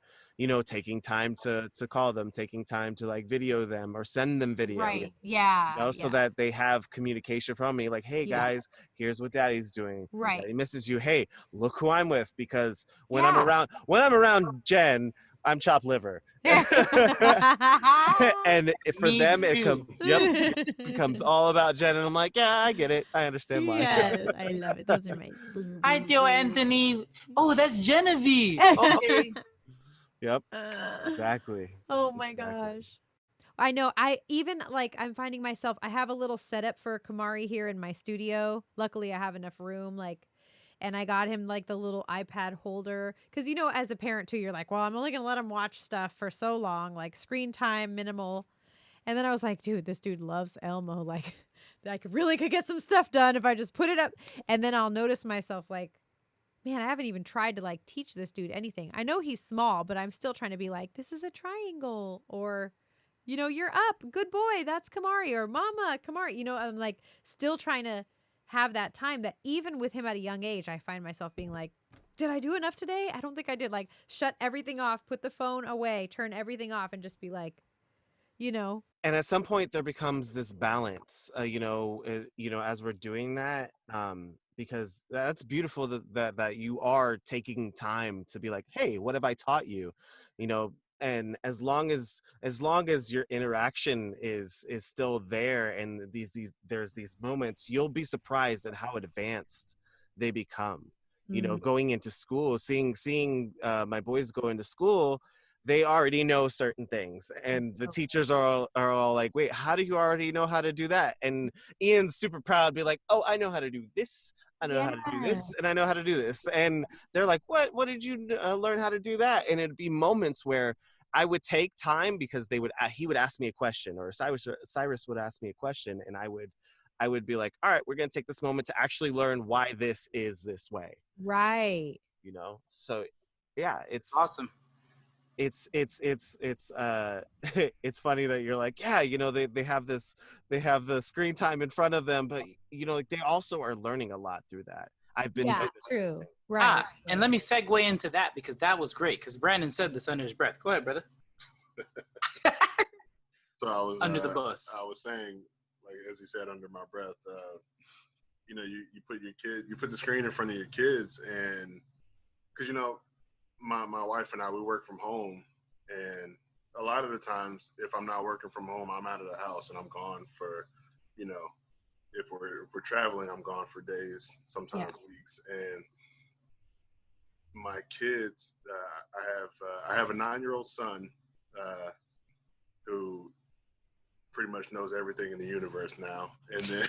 taking time to call them, taking time to like video them or send them videos, Right. Yeah. so Yeah. that they have communication from me, like, hey Yeah. guys, here's what daddy's doing. Right. Daddy misses you. Hey, look who I'm with, because when I'm Yeah. around Jen, I'm chopped liver. And for Me them it too. becomes all about Jen, and I'm like, yeah, I get it, I understand why. Yes, I love it. Those are my Hi, Theo Anthony. Oh, that's Genevieve. Okay. Yep, exactly. Oh my Exactly. gosh. I know. I even like I'm finding myself I have a little setup for Kamari here in my studio. Luckily I have enough room and I got him like the little iPad holder cuz as a parent too you're like, well, I'm only going to let him watch stuff for so long, like screen time minimal. And then I was like, dude, this dude loves Elmo, like I could get some stuff done if I just put it up. And then I'll notice myself like, man, I haven't even tried to like teach this dude anything. I know he's small, but I'm still trying to be like, this is a triangle, or you're up. Good boy. That's Kamari, or Mama, Kamari. I'm like still trying to have that time that even with him at a young age, I find myself being like, did I do enough today? I don't think I did. Like, shut everything off, put the phone away, turn everything off, and just be like, And at some point there becomes this balance, as we're doing that, because that's beautiful that you are taking time to be like, hey, what have I taught you, and as long as your interaction is still there, and there's these moments, you'll be surprised at how advanced they become. Mm. Going into school, seeing my boys go into school, they already know certain things, and the teachers are all like, wait, how do you already know how to do that? And Ian's super proud, be like, oh, I know how to do this, I know how to do this, and I know how to do this. And they're like, what did you learn how to do that? And it'd be moments where I would take time, because he would ask me a question, or Cyrus would ask me a question, and I would be like, all right, we're going to take this moment to actually learn why this is this way. Right. So yeah, it's Awesome. it's it's funny that you're like, yeah, they have the screen time in front of them, but like they also are learning a lot through that. I've been Yeah, noticing. true. Right. And let me segue into that, because that was great, because Brandon said this under his breath. Go ahead, brother. So I was Under the bus. I was saying, like, as he said, under my breath, you put the screen in front of your kids, and because my wife and I, we work from home, and a lot of the times, if I'm not working from home, I'm out of the house and I'm gone for, if we're traveling, I'm gone for days, sometimes weeks. And my kids, I have a 9-year-old son who pretty much knows everything in the universe now, and then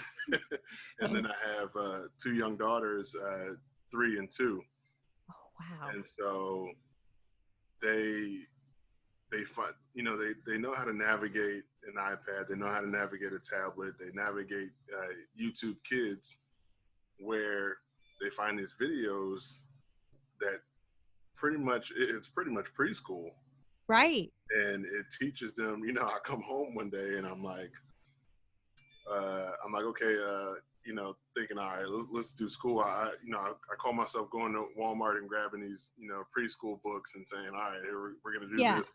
and then I have 2 young daughters, 3 and 2. Oh, wow. And so they find, they know how to navigate an iPad, they know how to navigate a tablet, they navigate YouTube Kids, where they find these videos that it's pretty much preschool, Right. and it teaches them. I come home one day and I'm like, okay, thinking, all right, let's do school. I call myself going to Walmart and grabbing these, preschool books and saying, all right, here we're going to do Yeah. this.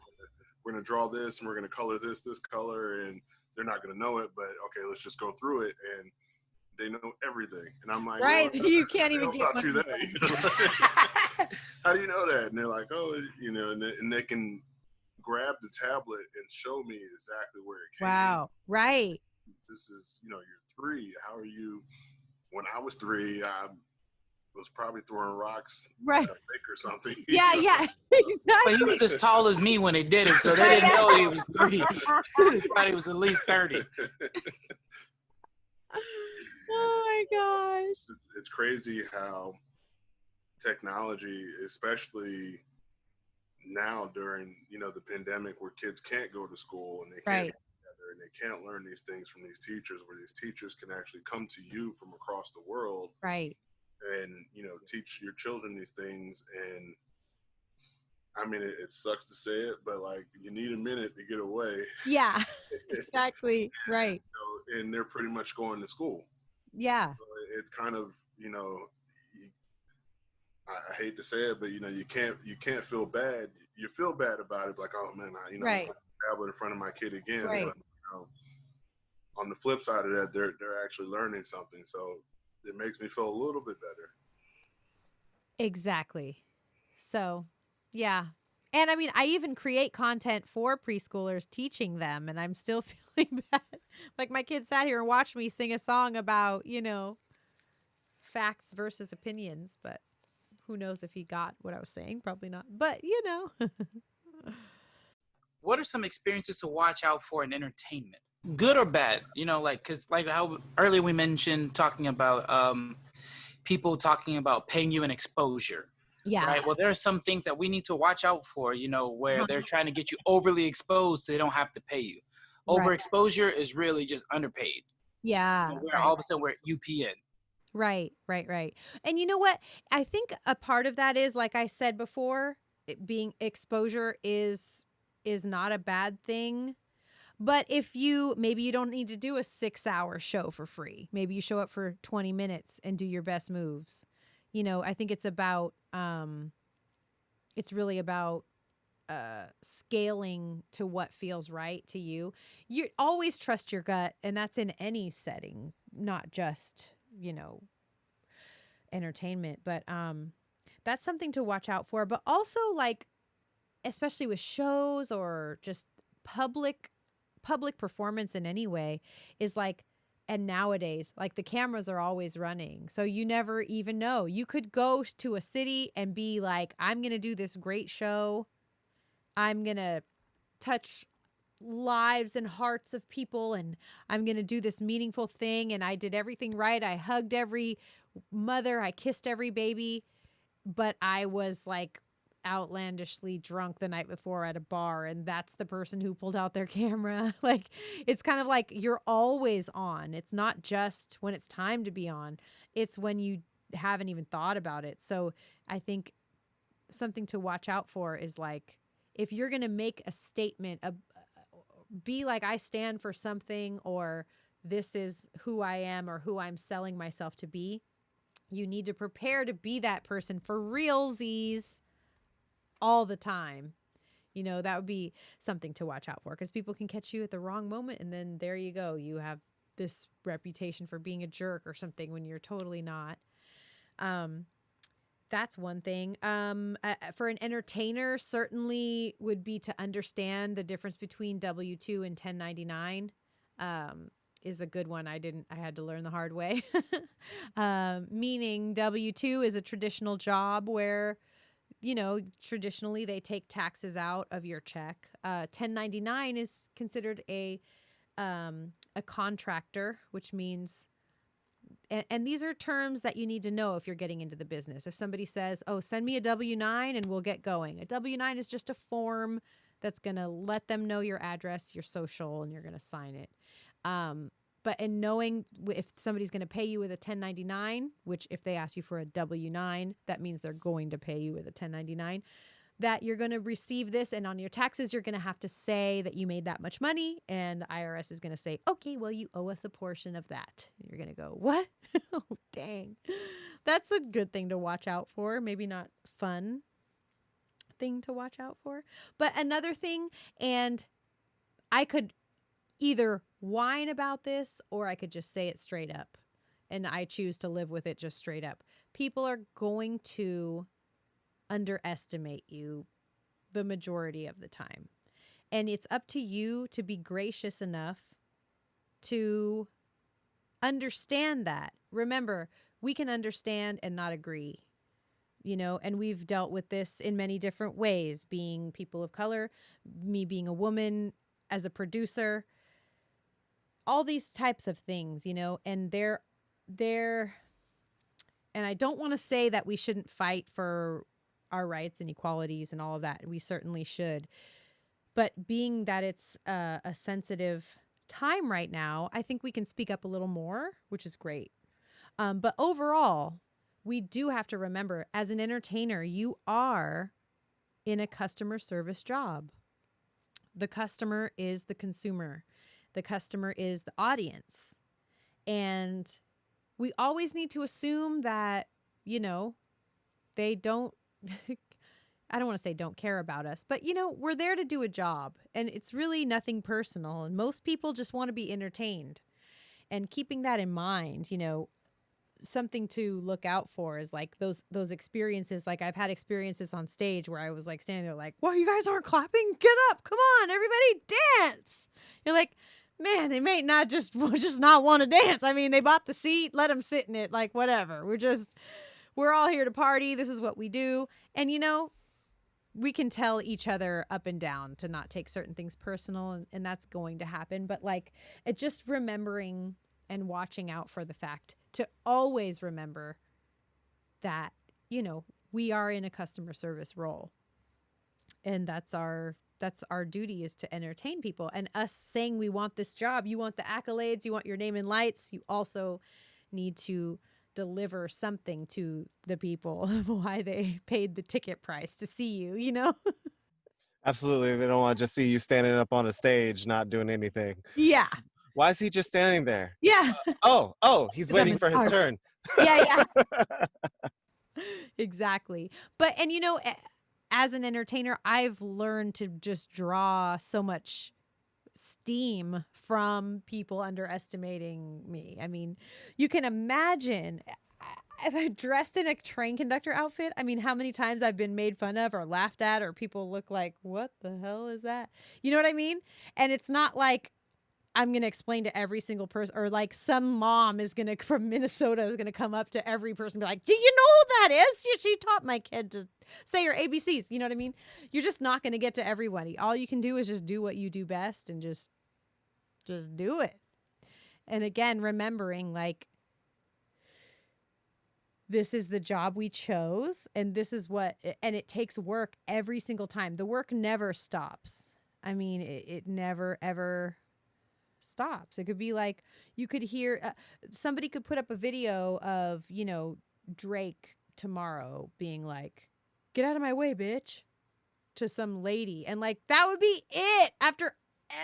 We're going to draw this and we're going to color this color, and they're not going to know it, but okay, let's just go through it. And they know everything. And I'm like, Right. well, You can't who even else get taught you one. that? How do you know that? And they're like, oh, and they can grab the tablet and show me exactly where it came. Wow. Right. This is, you're 3. How are you? When I was 3, I was probably throwing rocks Right. at a lake or something. Yeah. Yeah. But he Exactly. was as tall as me when they did it, so they didn't know he was 3. They thought he was at least 30. Oh my gosh. It's crazy how technology, especially now during the pandemic, where kids can't go to school and they can't Right. get together and they can't learn these things from these teachers, where these teachers can actually come to you from across the world Right. and teach your children these things. And I mean, it sucks to say it, but like, you need a minute to get away. Yeah. Exactly. Right. And they're pretty much going to school. Yeah. So it's kind of, I hate to say it, but you can't feel bad. You feel bad about it, like, oh man, Right. I'm tablet in front of my kid again. Right. But on the flip side of that, they're actually learning something. So it makes me feel a little bit better. Exactly. So, yeah. And I mean, I even create content for preschoolers teaching them, and I'm still feeling bad. Like my kid sat here and watched me sing a song about, facts versus opinions, but who knows if he got what I was saying? Probably not. But, What are some experiences to watch out for in entertainment? Good or bad? Because like how earlier we mentioned talking about people talking about paying you an exposure. Yeah. Right. Well, there are some things that we need to watch out for, where they're trying to get you overly exposed so they don't have to pay you. Right. Overexposure is really just underpaid. Yeah. Where all of a sudden we're UPN. Right. And you know what? I think a part of that is, like I said before, being exposure is not a bad thing. But if maybe you don't need to do a 6-hour show for free. Maybe you show up for 20 minutes and do your best moves. I think it's about, it's really about scaling to what feels right to you. You always trust your gut, and that's in any setting, not just, entertainment. But that's something to watch out for. But also, like, especially with shows or just public performance in any way, is like, and nowadays, like, the cameras are always running. So you never even know. You could go to a city and be like, I'm going to do this great show. I'm going to touch lives and hearts of people, and I'm going to do this meaningful thing. And I did everything right. I hugged every mother. I kissed every baby. But I was like outlandishly drunk the night before at a bar, and that's the person who pulled out their camera. Like, it's kind of like you're always on. It's not just when it's time to be on. It's when you haven't even thought about it. So I think something to watch out for is, like, if you're going to make a statement, be like, I stand for something, or this is who I am, or who I'm selling myself to be. You need to prepare to be that person for realsies all the time. That would be something to watch out for, because people can catch you at the wrong moment, and then there you go. You have this reputation for being a jerk or something when you're totally not. That's one thing. For an entertainer, certainly would be to understand the difference between W-2 and 1099. Is a good one. I had to learn the hard way. Meaning W-2 is a traditional job where, traditionally they take taxes out of your check. 1099 is considered a contractor, which means, and these are terms that you need to know if you're getting into the business. If somebody says, oh, send me a W-9 and we'll get going. A W-9 is just a form that's going to let them know your address, your social, and you're going to sign it. But in knowing if somebody's going to pay you with a 1099, which if they ask you for a W-9, that means they're going to pay you with a 1099, that you're going to receive this, and on your taxes, you're going to have to say that you made that much money, and the IRS is going to say, okay, well, you owe us a portion of that. And you're going to go, what? Oh, dang. That's a good thing to watch out for. Maybe not fun thing to watch out for. But another thing, and I could either whine about this or I could just say it straight up. And I choose to live with it just straight up. People are going to underestimate you the majority of the time. And it's up to you to be gracious enough to understand that. Remember, we can understand and not agree, you know, and we've dealt with this in many different ways, being people of color, me being a woman as a producer, all these types of things, you know, and they're, and I don't want to say that we shouldn't fight for our rights and equalities and all of that. We certainly should. But being that it's a sensitive time right now, I think we can speak up a little more, which is great. But overall, we do have to remember, as an entertainer, you are in a customer service job. The customer is the consumer. The customer is the audience. And we always need to assume that, you know, they don't, I don't want to say don't care about us, but, you know, we're there to do a job, and it's really nothing personal. And most people just want to be entertained. And keeping that in mind, you know, something to look out for is like those experiences. Like I've had experiences on stage where I was like standing there like, well, you guys aren't clapping? Get up. Come on, everybody dance. You're like, man, they may not just not want to dance. I mean, they bought the seat, let them sit in it, like whatever. We're all here to party. This is what we do. And, you know, we can tell each other up and down to not take certain things personal, and that's going to happen. But like, it just remembering and watching out for the fact to always remember that, you know, we are in a customer service role, and that's our duty, is to entertain people. And us saying we want this job, you want the accolades, you want your name in lights, you also need to deliver something to the people of why they paid the ticket price to see you, you know? Absolutely. They don't want to just see you standing up on a stage, not doing anything. Yeah. Why is he just standing there? Yeah. He's waiting for his turn. Yeah. Exactly. But, and you know, as an entertainer, I've learned to just draw so much steam from people underestimating me. I mean, you can imagine if I dressed in a train conductor outfit, I mean, how many times I've been made fun of or laughed at, or people look like, what the hell is that? You know what I mean? And it's not like I'm going to explain to every single person, or like some mom from Minnesota is going to come up to every person and be like, do you know who that is? She taught my kid to say her ABCs. You know what I mean? You're just not going to get to everybody. All you can do is just do what you do best, and just do it. And again, remembering like, this is the job we chose, and this is and it takes work every single time. The work never stops. I mean, it never, ever stops. It could be like, you could hear, somebody could put up a video of, you know, Drake tomorrow being like, get out of my way, bitch, to some lady. And like, that would be it after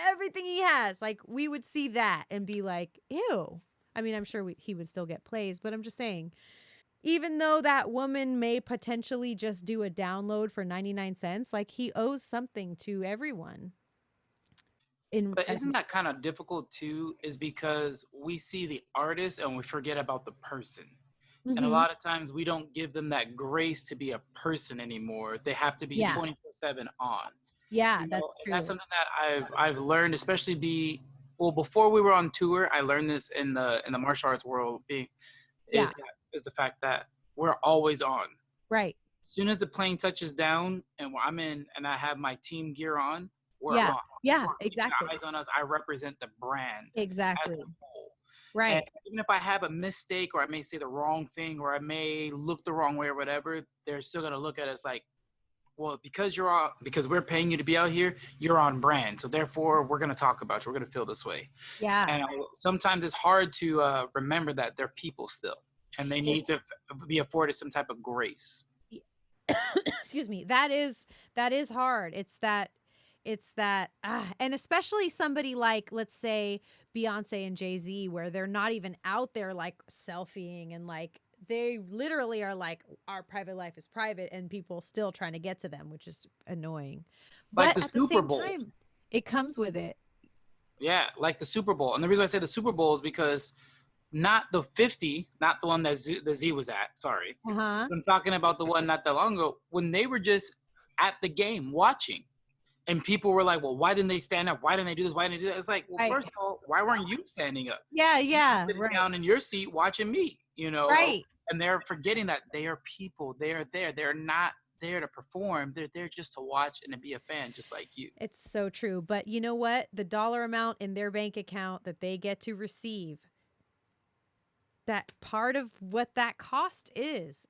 everything he has. Like, we would see that and be like, ew. I mean, I'm sure he would still get plays, but I'm just saying, even though that woman may potentially just do a download for 99 cents, like, he owes something to everyone. But isn't that kind of difficult too? Is because we see the artist and we forget about the person. Mm-hmm. And a lot of times we don't give them that grace to be a person anymore. They have to be 24/7 on. Yeah, you know? That's true. And that's something that I've learned, especially before we were on tour. I learned this in the martial arts world. Is the fact that we're always on. Right. As soon as the plane touches down and I'm in and I have my team gear on, we're on. Yeah, exactly. Eyes on us. I represent the brand. Exactly. As a whole. Right. And even if I have a mistake, or I may say the wrong thing, or I may look the wrong way or whatever, they're still going to look at us like, well, because because we're paying you to be out here, you're on brand. So therefore, we're going to talk about you. We're going to feel this way. Yeah. And sometimes it's hard to remember that they're people still, and they need to be afforded some type of grace. Excuse me. That is hard. And especially somebody like, let's say, Beyonce and Jay-Z, where they're not even out there like selfieing, and like they literally are like, our private life is private, and people still trying to get to them, which is annoying. Like But the at the Super same Bowl. time, it comes with it. Yeah, like the Super Bowl. And the reason I say the Super Bowl is because not the 50, not the one that the Z was at. Sorry. Uh-huh. I'm talking about the one not that long ago when they were just at the game watching. And people were like, well, why didn't they stand up? Why didn't they do this? Why didn't they do that? It's like, well, Right. first of all, why weren't you standing up? Yeah. Sitting Right. down in your seat watching me, you know? Right. And they're forgetting that they are people. They are there. They're not there to perform. They're there just to watch and to be a fan, just like you. It's so true. But you know what? The dollar amount in their bank account that they get to receive, that part of what that cost is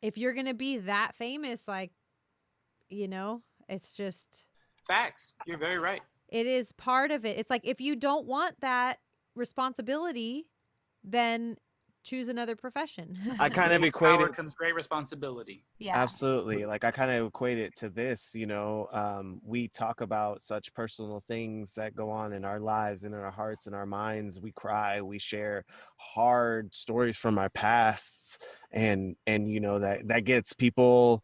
if you're going to be that famous, like, you know, it's just Facts. You're very right. it is part of it. It's like, if you don't want that responsibility, then choose another profession. I kind of Great equate power it. comes great responsibility. Yeah. Absolutely. Like I kind of equate it to this, we talk about such personal things that go on in our lives and in our hearts and our minds. We cry, we share hard stories from our pasts, and that gets people.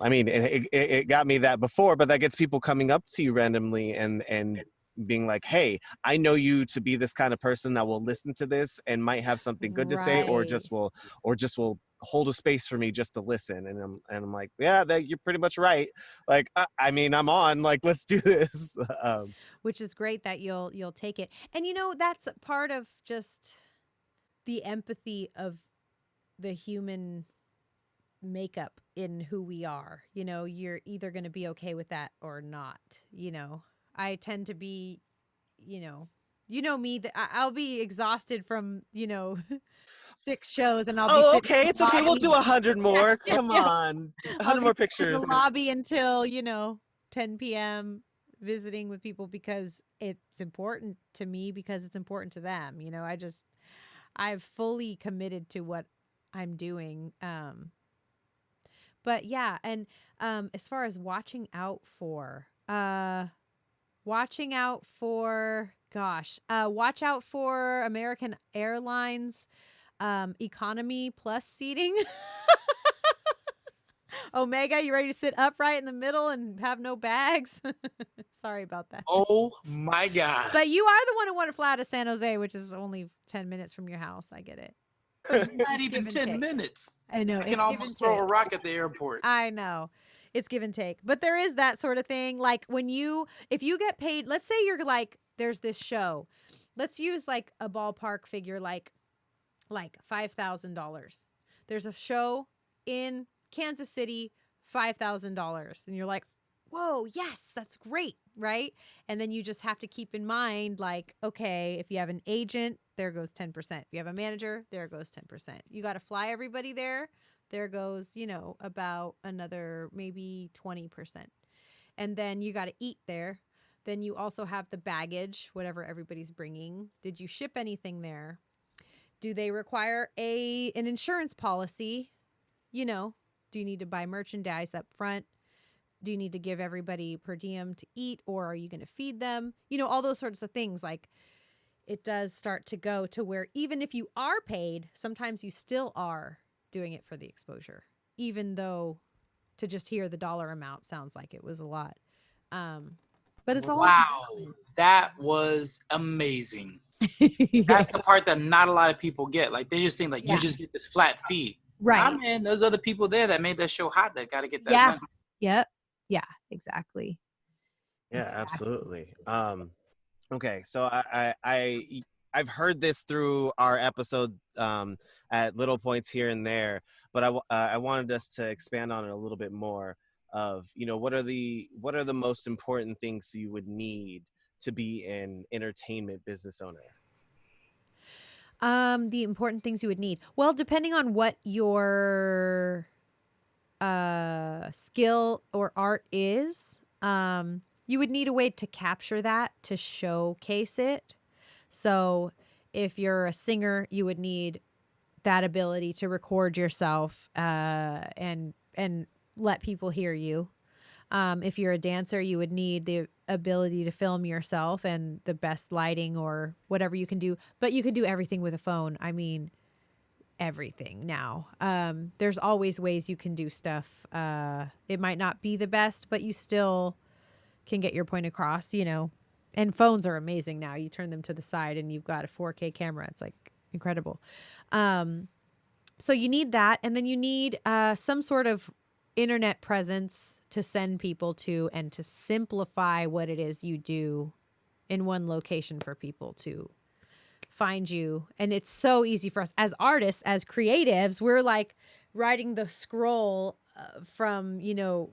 I mean, it got me that before, but that gets people coming up to you randomly and being like, hey, I know you to be this kind of person that will listen to this and might have something good to say, or Right. just will hold a space for me just to listen. And I'm like, yeah, you're pretty much right. Like, I mean, I'm on, like, let's do this. Which is great that you'll take it. And that's part of just the empathy of the human makeup in who we are. You're either going to be okay with that or not. I tend to be, me, that I'll be exhausted from 6 shows, and I'll be Oh, sitting okay, in it's the okay. We'll lobby. do 100 more. Come Yeah. on, I'll 100 be more sitting in pictures. the lobby until 10 p.m. visiting with people, because it's important to me, because it's important to them. I've fully committed to what I'm doing. But yeah, and as far as watching out for watch out for American Airlines economy plus seating. Omega, you ready to sit upright in the middle and have no bags? Sorry about that. Oh my God. But you are the one who wanted to fly out of San Jose, which is only 10 minutes from your house. I get it. It's not It's even give and 10 take. minutes. I know. I It's can give almost and throw a take. rock at the airport. I know. It's give and take. But there is that sort of thing. Like if you get paid, let's say you're like, there's this show. Let's use like a ballpark figure, like $5,000. There's a show in Kansas City, $5,000. And you're like, whoa, yes, that's great, right? And then you just have to keep in mind, like, okay, if you have an agent, there goes 10%. If you have a manager, there goes 10%. You got to fly everybody there. There goes, about another maybe 20%. And then you got to eat there. Then you also have the baggage, whatever everybody's bringing. Did you ship anything there? Do they require an insurance policy? Do you need to buy merchandise up front? Do you need to give everybody per diem to eat, or are you going to feed them? All those sorts of things. Like, it does start to go to where even if you are paid, sometimes you still are doing it for the exposure, even though to just hear the dollar amount sounds like it was a lot. But it's all Wow, that was amazing. That's the part that not a lot of people get. Like, they just think like you just get this flat fee. Right. Nah, man, there's other people there that made that show hot that got to get that money. Yep. Yeah, exactly. Yeah, Exactly. absolutely. Okay, so I've heard this through our episode at little points here and there, but I wanted us to expand on it a little bit more. Of what are the most important things you would need to be an entertainment business owner? The important things you would need. Well, depending on what your skill or art is, you would need a way to capture that, to showcase it. So if you're a singer, you would need that ability to record yourself and let people hear you. If you're a dancer, you would need the ability to film yourself and the best lighting or whatever you can do. But you could do everything with a phone. I mean, everything now. There's always ways you can do stuff. It might not be the best, but you still can get your point across, you know. And phones are amazing now. You turn them to the side and you've got a 4K camera. It's like incredible. So you need that. And then you need some sort of internet presence to send people to and to simplify what it is you do in one location for people to find you. And it's so easy for us as artists, as creatives. We're like writing the scroll from, you know,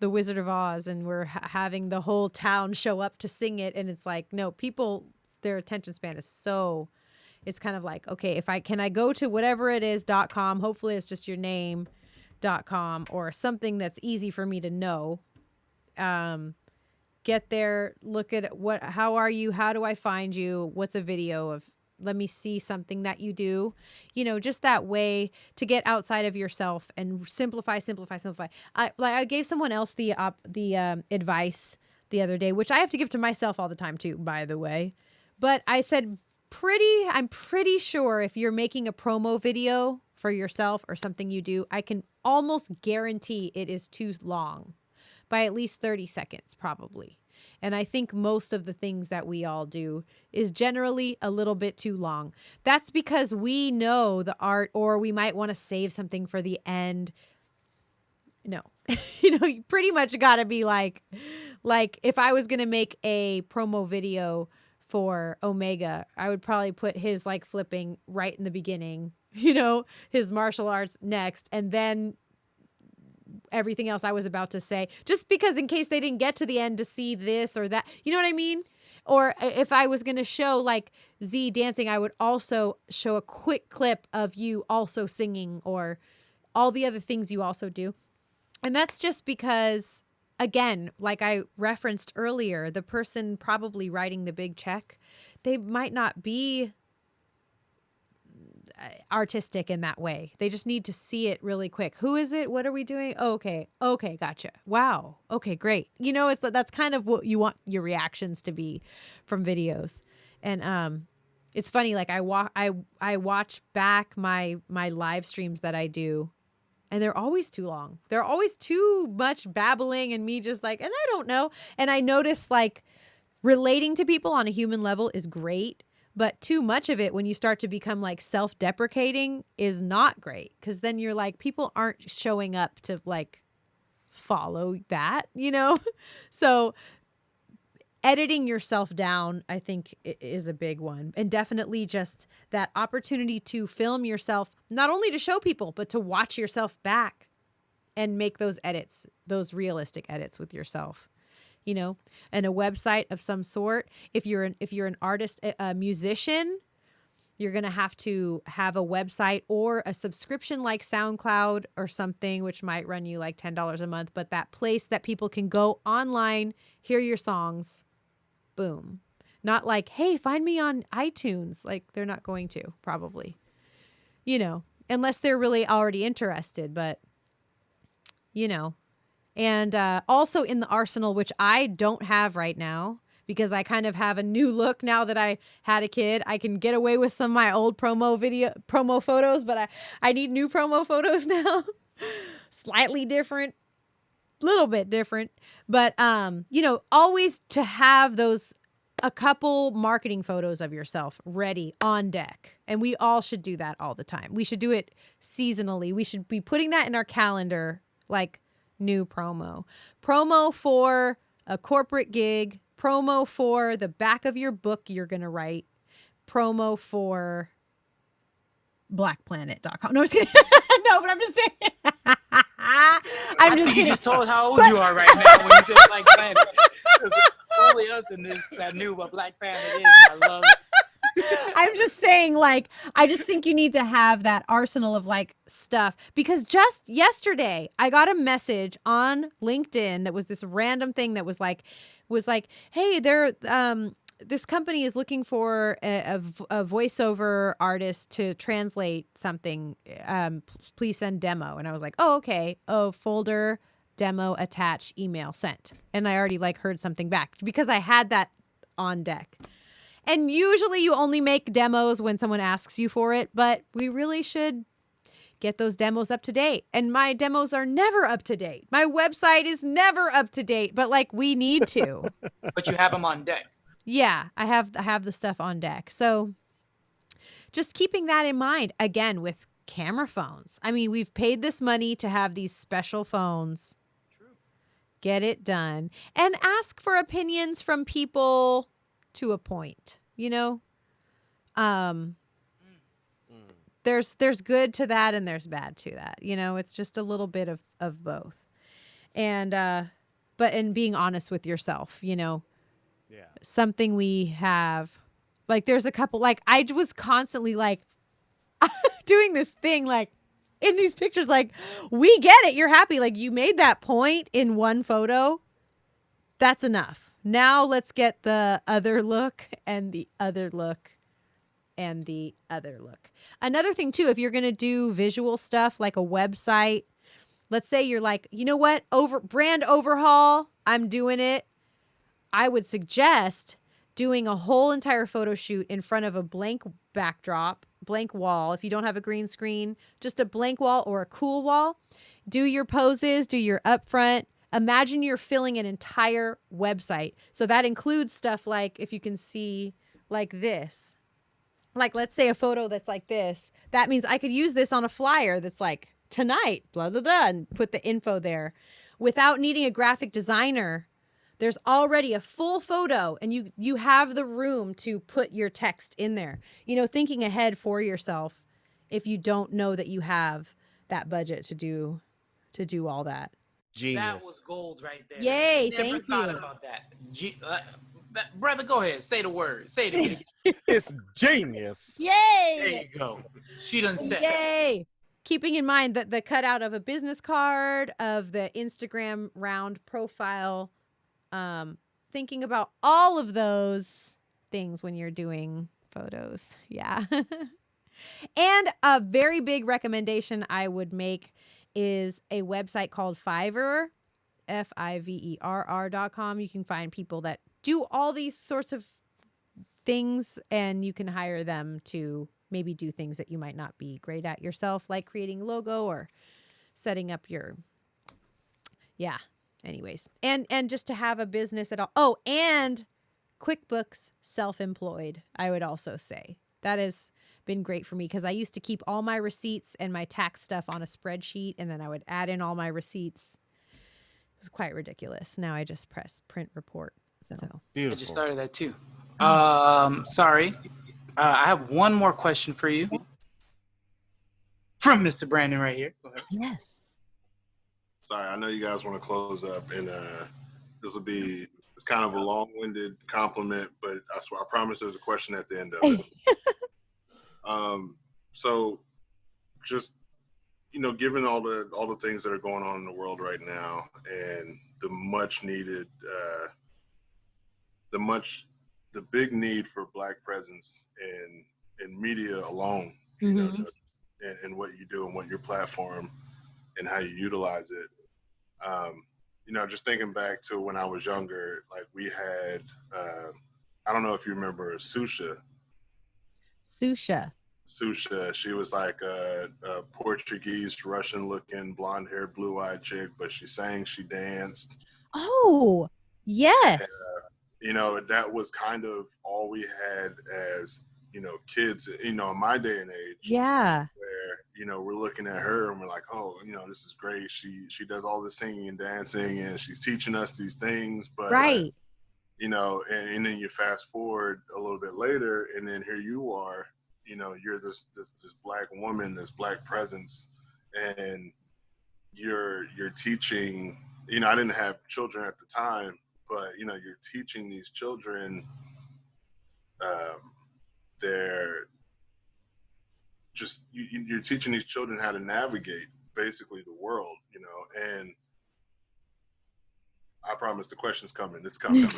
the Wizard of Oz, and we're having the whole town show up to sing it. And it's like, no, people, their attention span is so, it's kind of like, okay, can I go to whatever it is .com, hopefully it's just your name .com or something that's easy for me to know. Get there, look at how are you? How do I find you? What's a video of, let me see something that you do, you know, just that way to get outside of yourself and simplify. I gave someone else the advice the other day, which I have to give to myself all the time too, by the way. But I said, I'm pretty sure if you're making a promo video for yourself or something you do, I can almost guarantee it is too long by at least 30 seconds, probably. And I think most of the things that we all do is generally a little bit too long. That's because we know the art, or we might want to save something for the end. No, you know, you pretty much got to be like if I was going to make a promo video for Omega, I would probably put his like flipping right in the beginning, you know, his martial arts next, and then everything else I was about to say, just because in case they didn't get to the end to see this or that, you know what I mean? Or if I was going to show like Z dancing, I would also show a quick clip of you also singing or all the other things you also do. And that's just because, again, like I referenced earlier, the person probably writing the big check, they might not be artistic in that way. They just need to see it really quick. Who is it? What are we doing? Oh, okay, gotcha. Wow. Okay, great. You know, that's kind of what you want your reactions to be from videos. And it's funny. Like I watch back my live streams that I do, and they're always too long. They're always too much babbling and me just like, and I don't know. And I notice like relating to people on a human level is great. But too much of it, when you start to become like self-deprecating, is not great. Because then you're like, people aren't showing up to like follow that, you know? So editing yourself down, I think, is a big one. And definitely just that opportunity to film yourself, not only to show people, but to watch yourself back and make those edits, those realistic edits with yourself. You know, and a website of some sort. If you're an artist, a musician, you're going to have a website or a subscription like SoundCloud or something, which might run you like $10 a month. But that place that people can go online, hear your songs, boom. Not like, hey, find me on iTunes. Like they're not going to, probably, you know, unless they're really already interested. But, you know. And also in the arsenal, which I don't have right now because I kind of have a new look now that I had a kid. I can get away with some of my old promo photos, but I need new promo photos now. Slightly different, little bit different. But, you know, always to have a couple marketing photos of yourself ready on deck. And we all should do that all the time. We should do it seasonally. We should be putting that in our calendar, like, new promo for a corporate gig, promo for the back of your book you're going to write, promo for blackplanet.com. No, I'm just kidding. No, but I'm just saying. I think you just told how old you are right now when you said Black Planet. It's only us in this that knew what Black Planet is. And I love it. I'm just saying, like, I just think you need to have that arsenal of like stuff, because just yesterday I got a message on LinkedIn that was this random thing that was like, hey, this company is looking for a voiceover artist to translate something. Please send demo. And I was like, oh, okay. Oh, folder, demo attached, email sent. And I already like heard something back because I had that on deck. And usually you only make demos when someone asks you for it, but we really should get those demos up to date. And my demos are never up to date. My website is never up to date, but like we need to. But you have them on deck. Yeah, I have the stuff on deck. So just keeping that in mind, again, with camera phones. I mean, we've paid this money to have these special phones. True. Get it done. And ask for opinions from people to a point, you know? There's good to that and there's bad to that. You know, it's just a little bit of both. And but in being honest with yourself, you know. Yeah. Something we have, like, there's a couple, like, I was constantly like doing this thing, like in these pictures, like, we get it, you're happy, like you made that point in one photo, that's enough. Now let's get the other look and the other look and the other look. Another thing too, if you're gonna do visual stuff like a website, let's say you're like, you know what, brand overhaul, I'm doing it. I would suggest doing a whole entire photo shoot in front of a blank backdrop, blank wall. If you don't have a green screen, just a blank wall or a cool wall. Do your poses, do your upfront. Imagine you're filling an entire website. So that includes stuff like, if you can see, like this. Like, let's say a photo that's like this. That means I could use this on a flyer that's like, tonight, blah, blah, blah, and put the info there without needing a graphic designer. There's already a full photo and you have the room to put your text in there. You know, thinking ahead for yourself if you don't know that you have that budget to do all that. Genius. That was gold right there. Yay, Never thank thought you. about that. Brother, go ahead. Say the word. Say it again. It's genius. There Yay! you go. She done said it. Yay! Keeping in mind that the cutout of a business card, of the Instagram round profile, thinking about all of those things when you're doing photos. Yeah. And a very big recommendation I would make is a website called Fiverr, Fiverr.com. You can find people that do all these sorts of things and you can hire them to maybe do things that you might not be great at yourself, like creating a logo or setting up your, yeah. Anyways, and just to have a business at all. Oh, and QuickBooks self-employed, I would also say. That has been great for me because I used to keep all my receipts and my tax stuff on a spreadsheet, and then I would add in all my receipts. It was quite ridiculous. Now I just press print report. So Beautiful. I just started that too. Sorry. I have one more question for you. From Mr. Brandon right here. Go ahead. yes. Sorry, I know you guys want to close up, and it's kind of a long-winded compliment, but I swear, I promise there's a question at the end of it. So just, you know, given all the things that are going on in the world right now and the much needed, the big need for Black presence in media alone, you know, just in what you do and what your platform and how you utilize it. You know, just thinking back to when I was younger, like we had, I don't know if you remember Susha. She was like a Portuguese, Russian-looking, blonde-haired, blue-eyed chick, but she sang, she danced. Oh, yes. You know, that was kind of all we had as, you know, kids, you know, in my day and age. Yeah. Where, you know, we're looking at her and we're like, oh, you know, this is great. She does all this singing and dancing and she's teaching us these things. But, Right. you know, and then you fast forward a little bit later and then here you are, you know, you're this Black woman, this Black presence, and you're teaching, you know, I didn't have children at the time, but, you know, you're teaching these children they're just you're teaching these children how to navigate basically the world, you know. And I promise the question's coming. It's coming.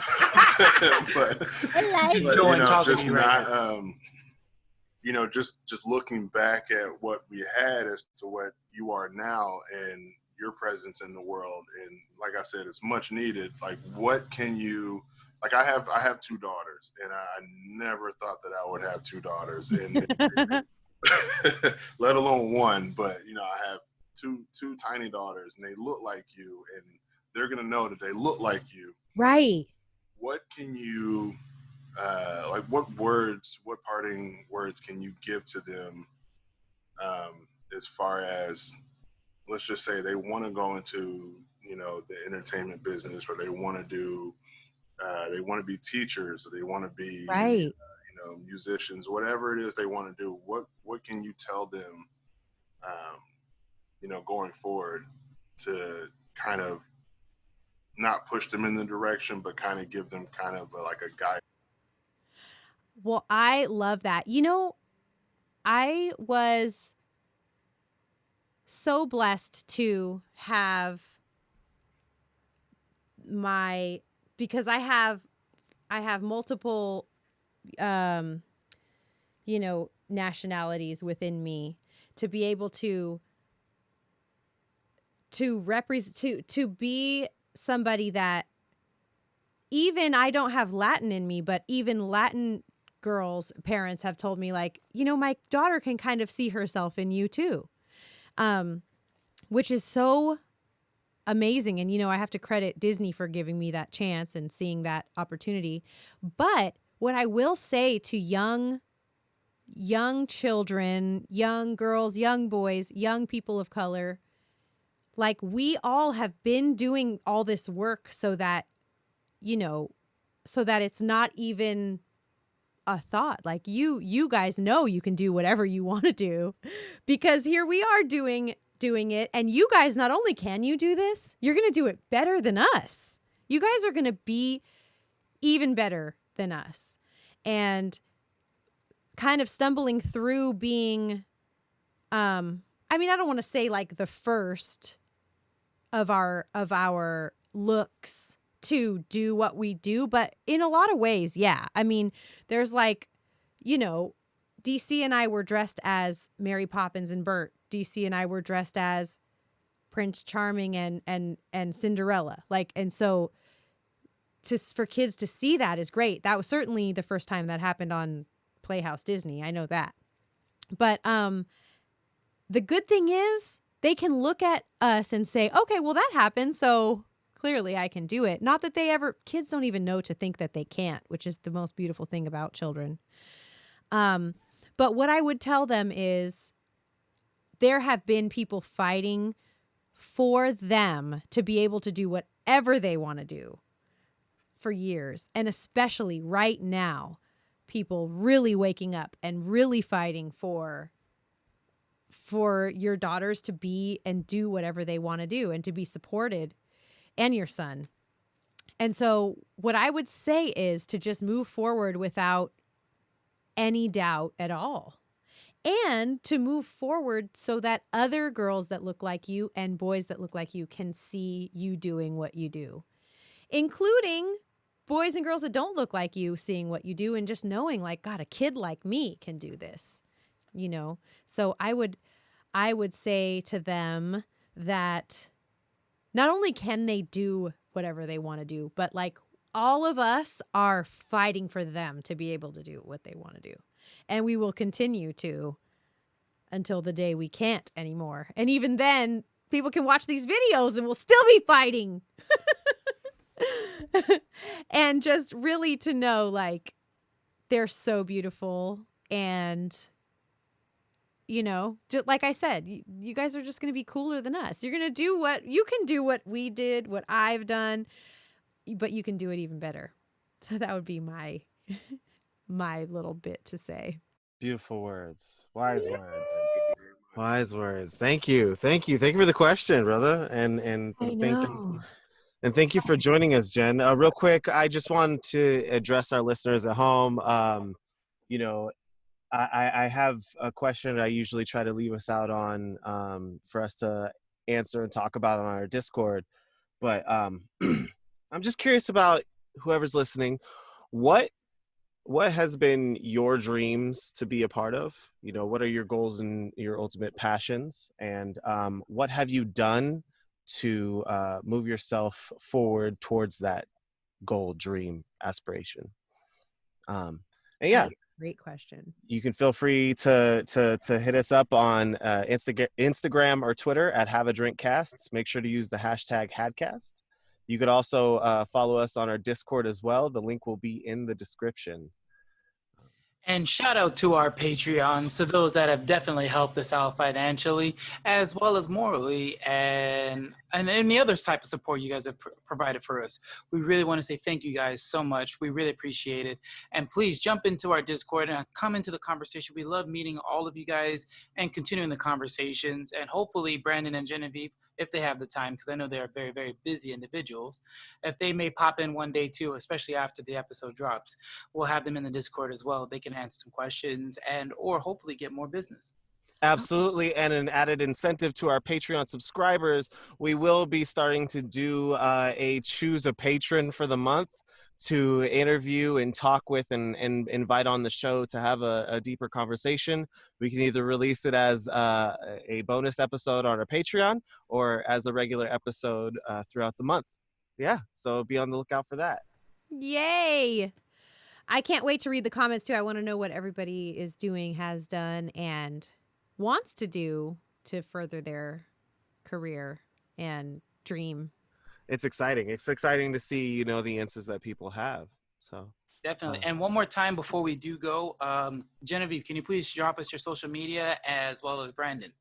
But Enjoying you know, talking just to you right not now. you know, just looking back at what we had as to what you are now and your presence in the world, and like I said, it's much needed. Like, what can you, like, I have two daughters, and I never thought that I would have two daughters, and let alone one. But you know, I have two tiny daughters, and they look like you, and they're gonna know that they look like you. Right. What can you like, what parting words can you give to them, as far as, let's just say they want to go into, you know, the entertainment business, or they want to do, they want to be teachers, or they want to be, Right. you know, musicians, whatever it is they want to do. What can you tell them, you know, going forward, to kind of not push them in the direction, but kind of give them kind of like a guide? Well, I love that. You know, I was so blessed to have because I have multiple you know, nationalities within me, to be able to represent, to be somebody that, even I don't have Latin in me, but even Latin girls' parents have told me, like, you know, my daughter can kind of see herself in you too, which is so amazing. And, you know, I have to credit Disney for giving me that chance and seeing that opportunity. But what I will say to young children, young girls, young boys, young people of color, like, we all have been doing all this work so that, you know, so that it's not even a thought. Like, you guys know you can do whatever you want to do, because here we are doing it. And you guys, not only can you do this, you're going to do it better than us. You guys are going to be even better than us. And kind of stumbling through being, I mean, I don't want to say like the first of our looks to do what we do, but in a lot of ways, yeah. I mean, there's like, you know, DC and I were dressed as Mary Poppins and Bert. DC and I were dressed as Prince Charming and Cinderella. Like, and so for kids to see that is great. That was certainly the first time that happened on Playhouse Disney. I know that. But the good thing is they can look at us and say, okay, well, that happened, so clearly I can do it. Not that kids don't even know to think that they can't, which is the most beautiful thing about children. But what I would tell them is, there have been people fighting for them to be able to do whatever they want to do for years. And especially right now, people really waking up and really fighting for your daughters to be and do whatever they want to do, and to be supported, and your son. And so what I would say is to just move forward without any doubt at all. And to move forward so that other girls that look like you and boys that look like you can see you doing what you do, including boys and girls that don't look like you seeing what you do, and just knowing, like, God, a kid like me can do this, you know? So I would say to them that not only can they do whatever they want to do, but like, all of us are fighting for them to be able to do what they want to do. And we will continue to until the day we can't anymore. And even then, people can watch these videos and we'll still be fighting. And just really to know, like, they're so beautiful. And, you know, just like I said, you guys are just going to be cooler than us. You're going to do you can do what we did, what I've done, but you can do it even better. So that would be my little bit to say. Beautiful words. Wise words. Wise words. Thank you. Thank you for the question, brother. And thank you for joining us, Jen. Real quick, I just wanted to address our listeners at home. You know, I have a question I usually try to leave us out on for us to answer and talk about on our Discord. But I'm just curious about whoever's listening. What has been your dreams to be a part of? You know, what are your goals and your ultimate passions? And what have you done to move yourself forward towards that goal, dream, aspiration? And yeah, Great question. you can feel free to hit us up on Instagram or Twitter at Have a Drink Casts. Make sure to use the hashtag HADcast. You could also follow us on our Discord as well. The link will be in the description. And shout out to our Patreons, to those that have definitely helped us out financially, as well as morally, and any other type of support you guys have provided for us. We really want to say thank you guys so much. We really appreciate it. And please jump into our Discord and come into the conversation. We love meeting all of you guys and continuing the conversations. And hopefully Brandon and Genevieve, if they have the time, because I know they are very, very busy individuals, if they may pop in one day too, especially after the episode drops, we'll have them in the Discord as well. They can answer some questions and or hopefully get more business. Absolutely. And an added incentive to our Patreon subscribers, we will be starting to do a choose a patron for the month to interview and talk with and invite on the show to have a deeper conversation. We can either release it as a bonus episode on our Patreon or as a regular episode throughout the month. Yeah, so be on the lookout for that. Yay! I can't wait to read the comments too. I want to know what everybody is doing, has done, and wants to do to further their career and dream. It's exciting. It's exciting to see, you know, the answers that people have. So Definitely. And one more time before we do go, Genevieve, can you please drop us your social media as well as Brandon?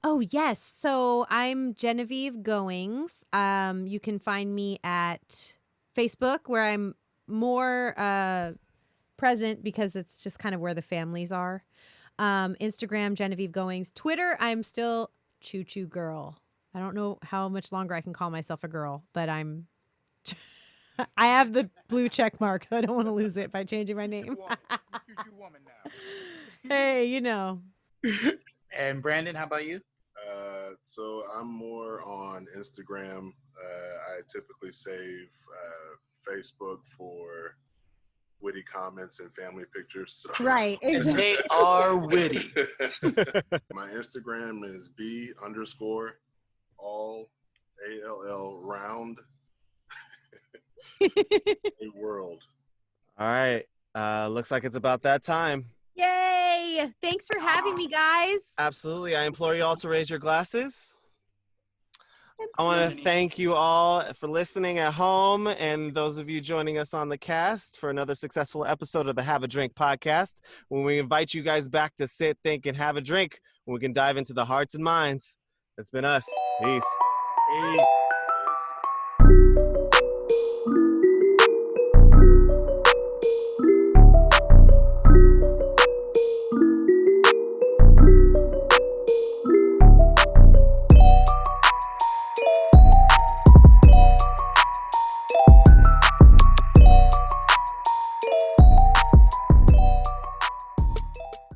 Oh, yes. So I'm Genevieve Goings. You can find me at Facebook, where I'm more present because it's just kind of where the families are. Instagram, Genevieve Goings. Twitter, I'm still Choo Choo Girl. I don't know how much longer I can call myself a girl, but I have the blue check mark, so I don't want to lose it by changing my name. Woman now. Hey, you know. And Brandon, how about you? So I'm more on Instagram. I typically save Facebook for witty comments and family pictures. So. Right, exactly. They are witty. My Instagram is B_all ALL round a world. all right. Looks like it's about that time. Yay! Thanks for having me, guys. Absolutely. I implore you all to raise your glasses. I want to thank you all for listening at home and those of you joining us on the cast for another successful episode of the Have a Drink podcast, when we invite you guys back to sit, think, and have a drink, when we can dive into the hearts and minds. It's been us. Peace. Peace.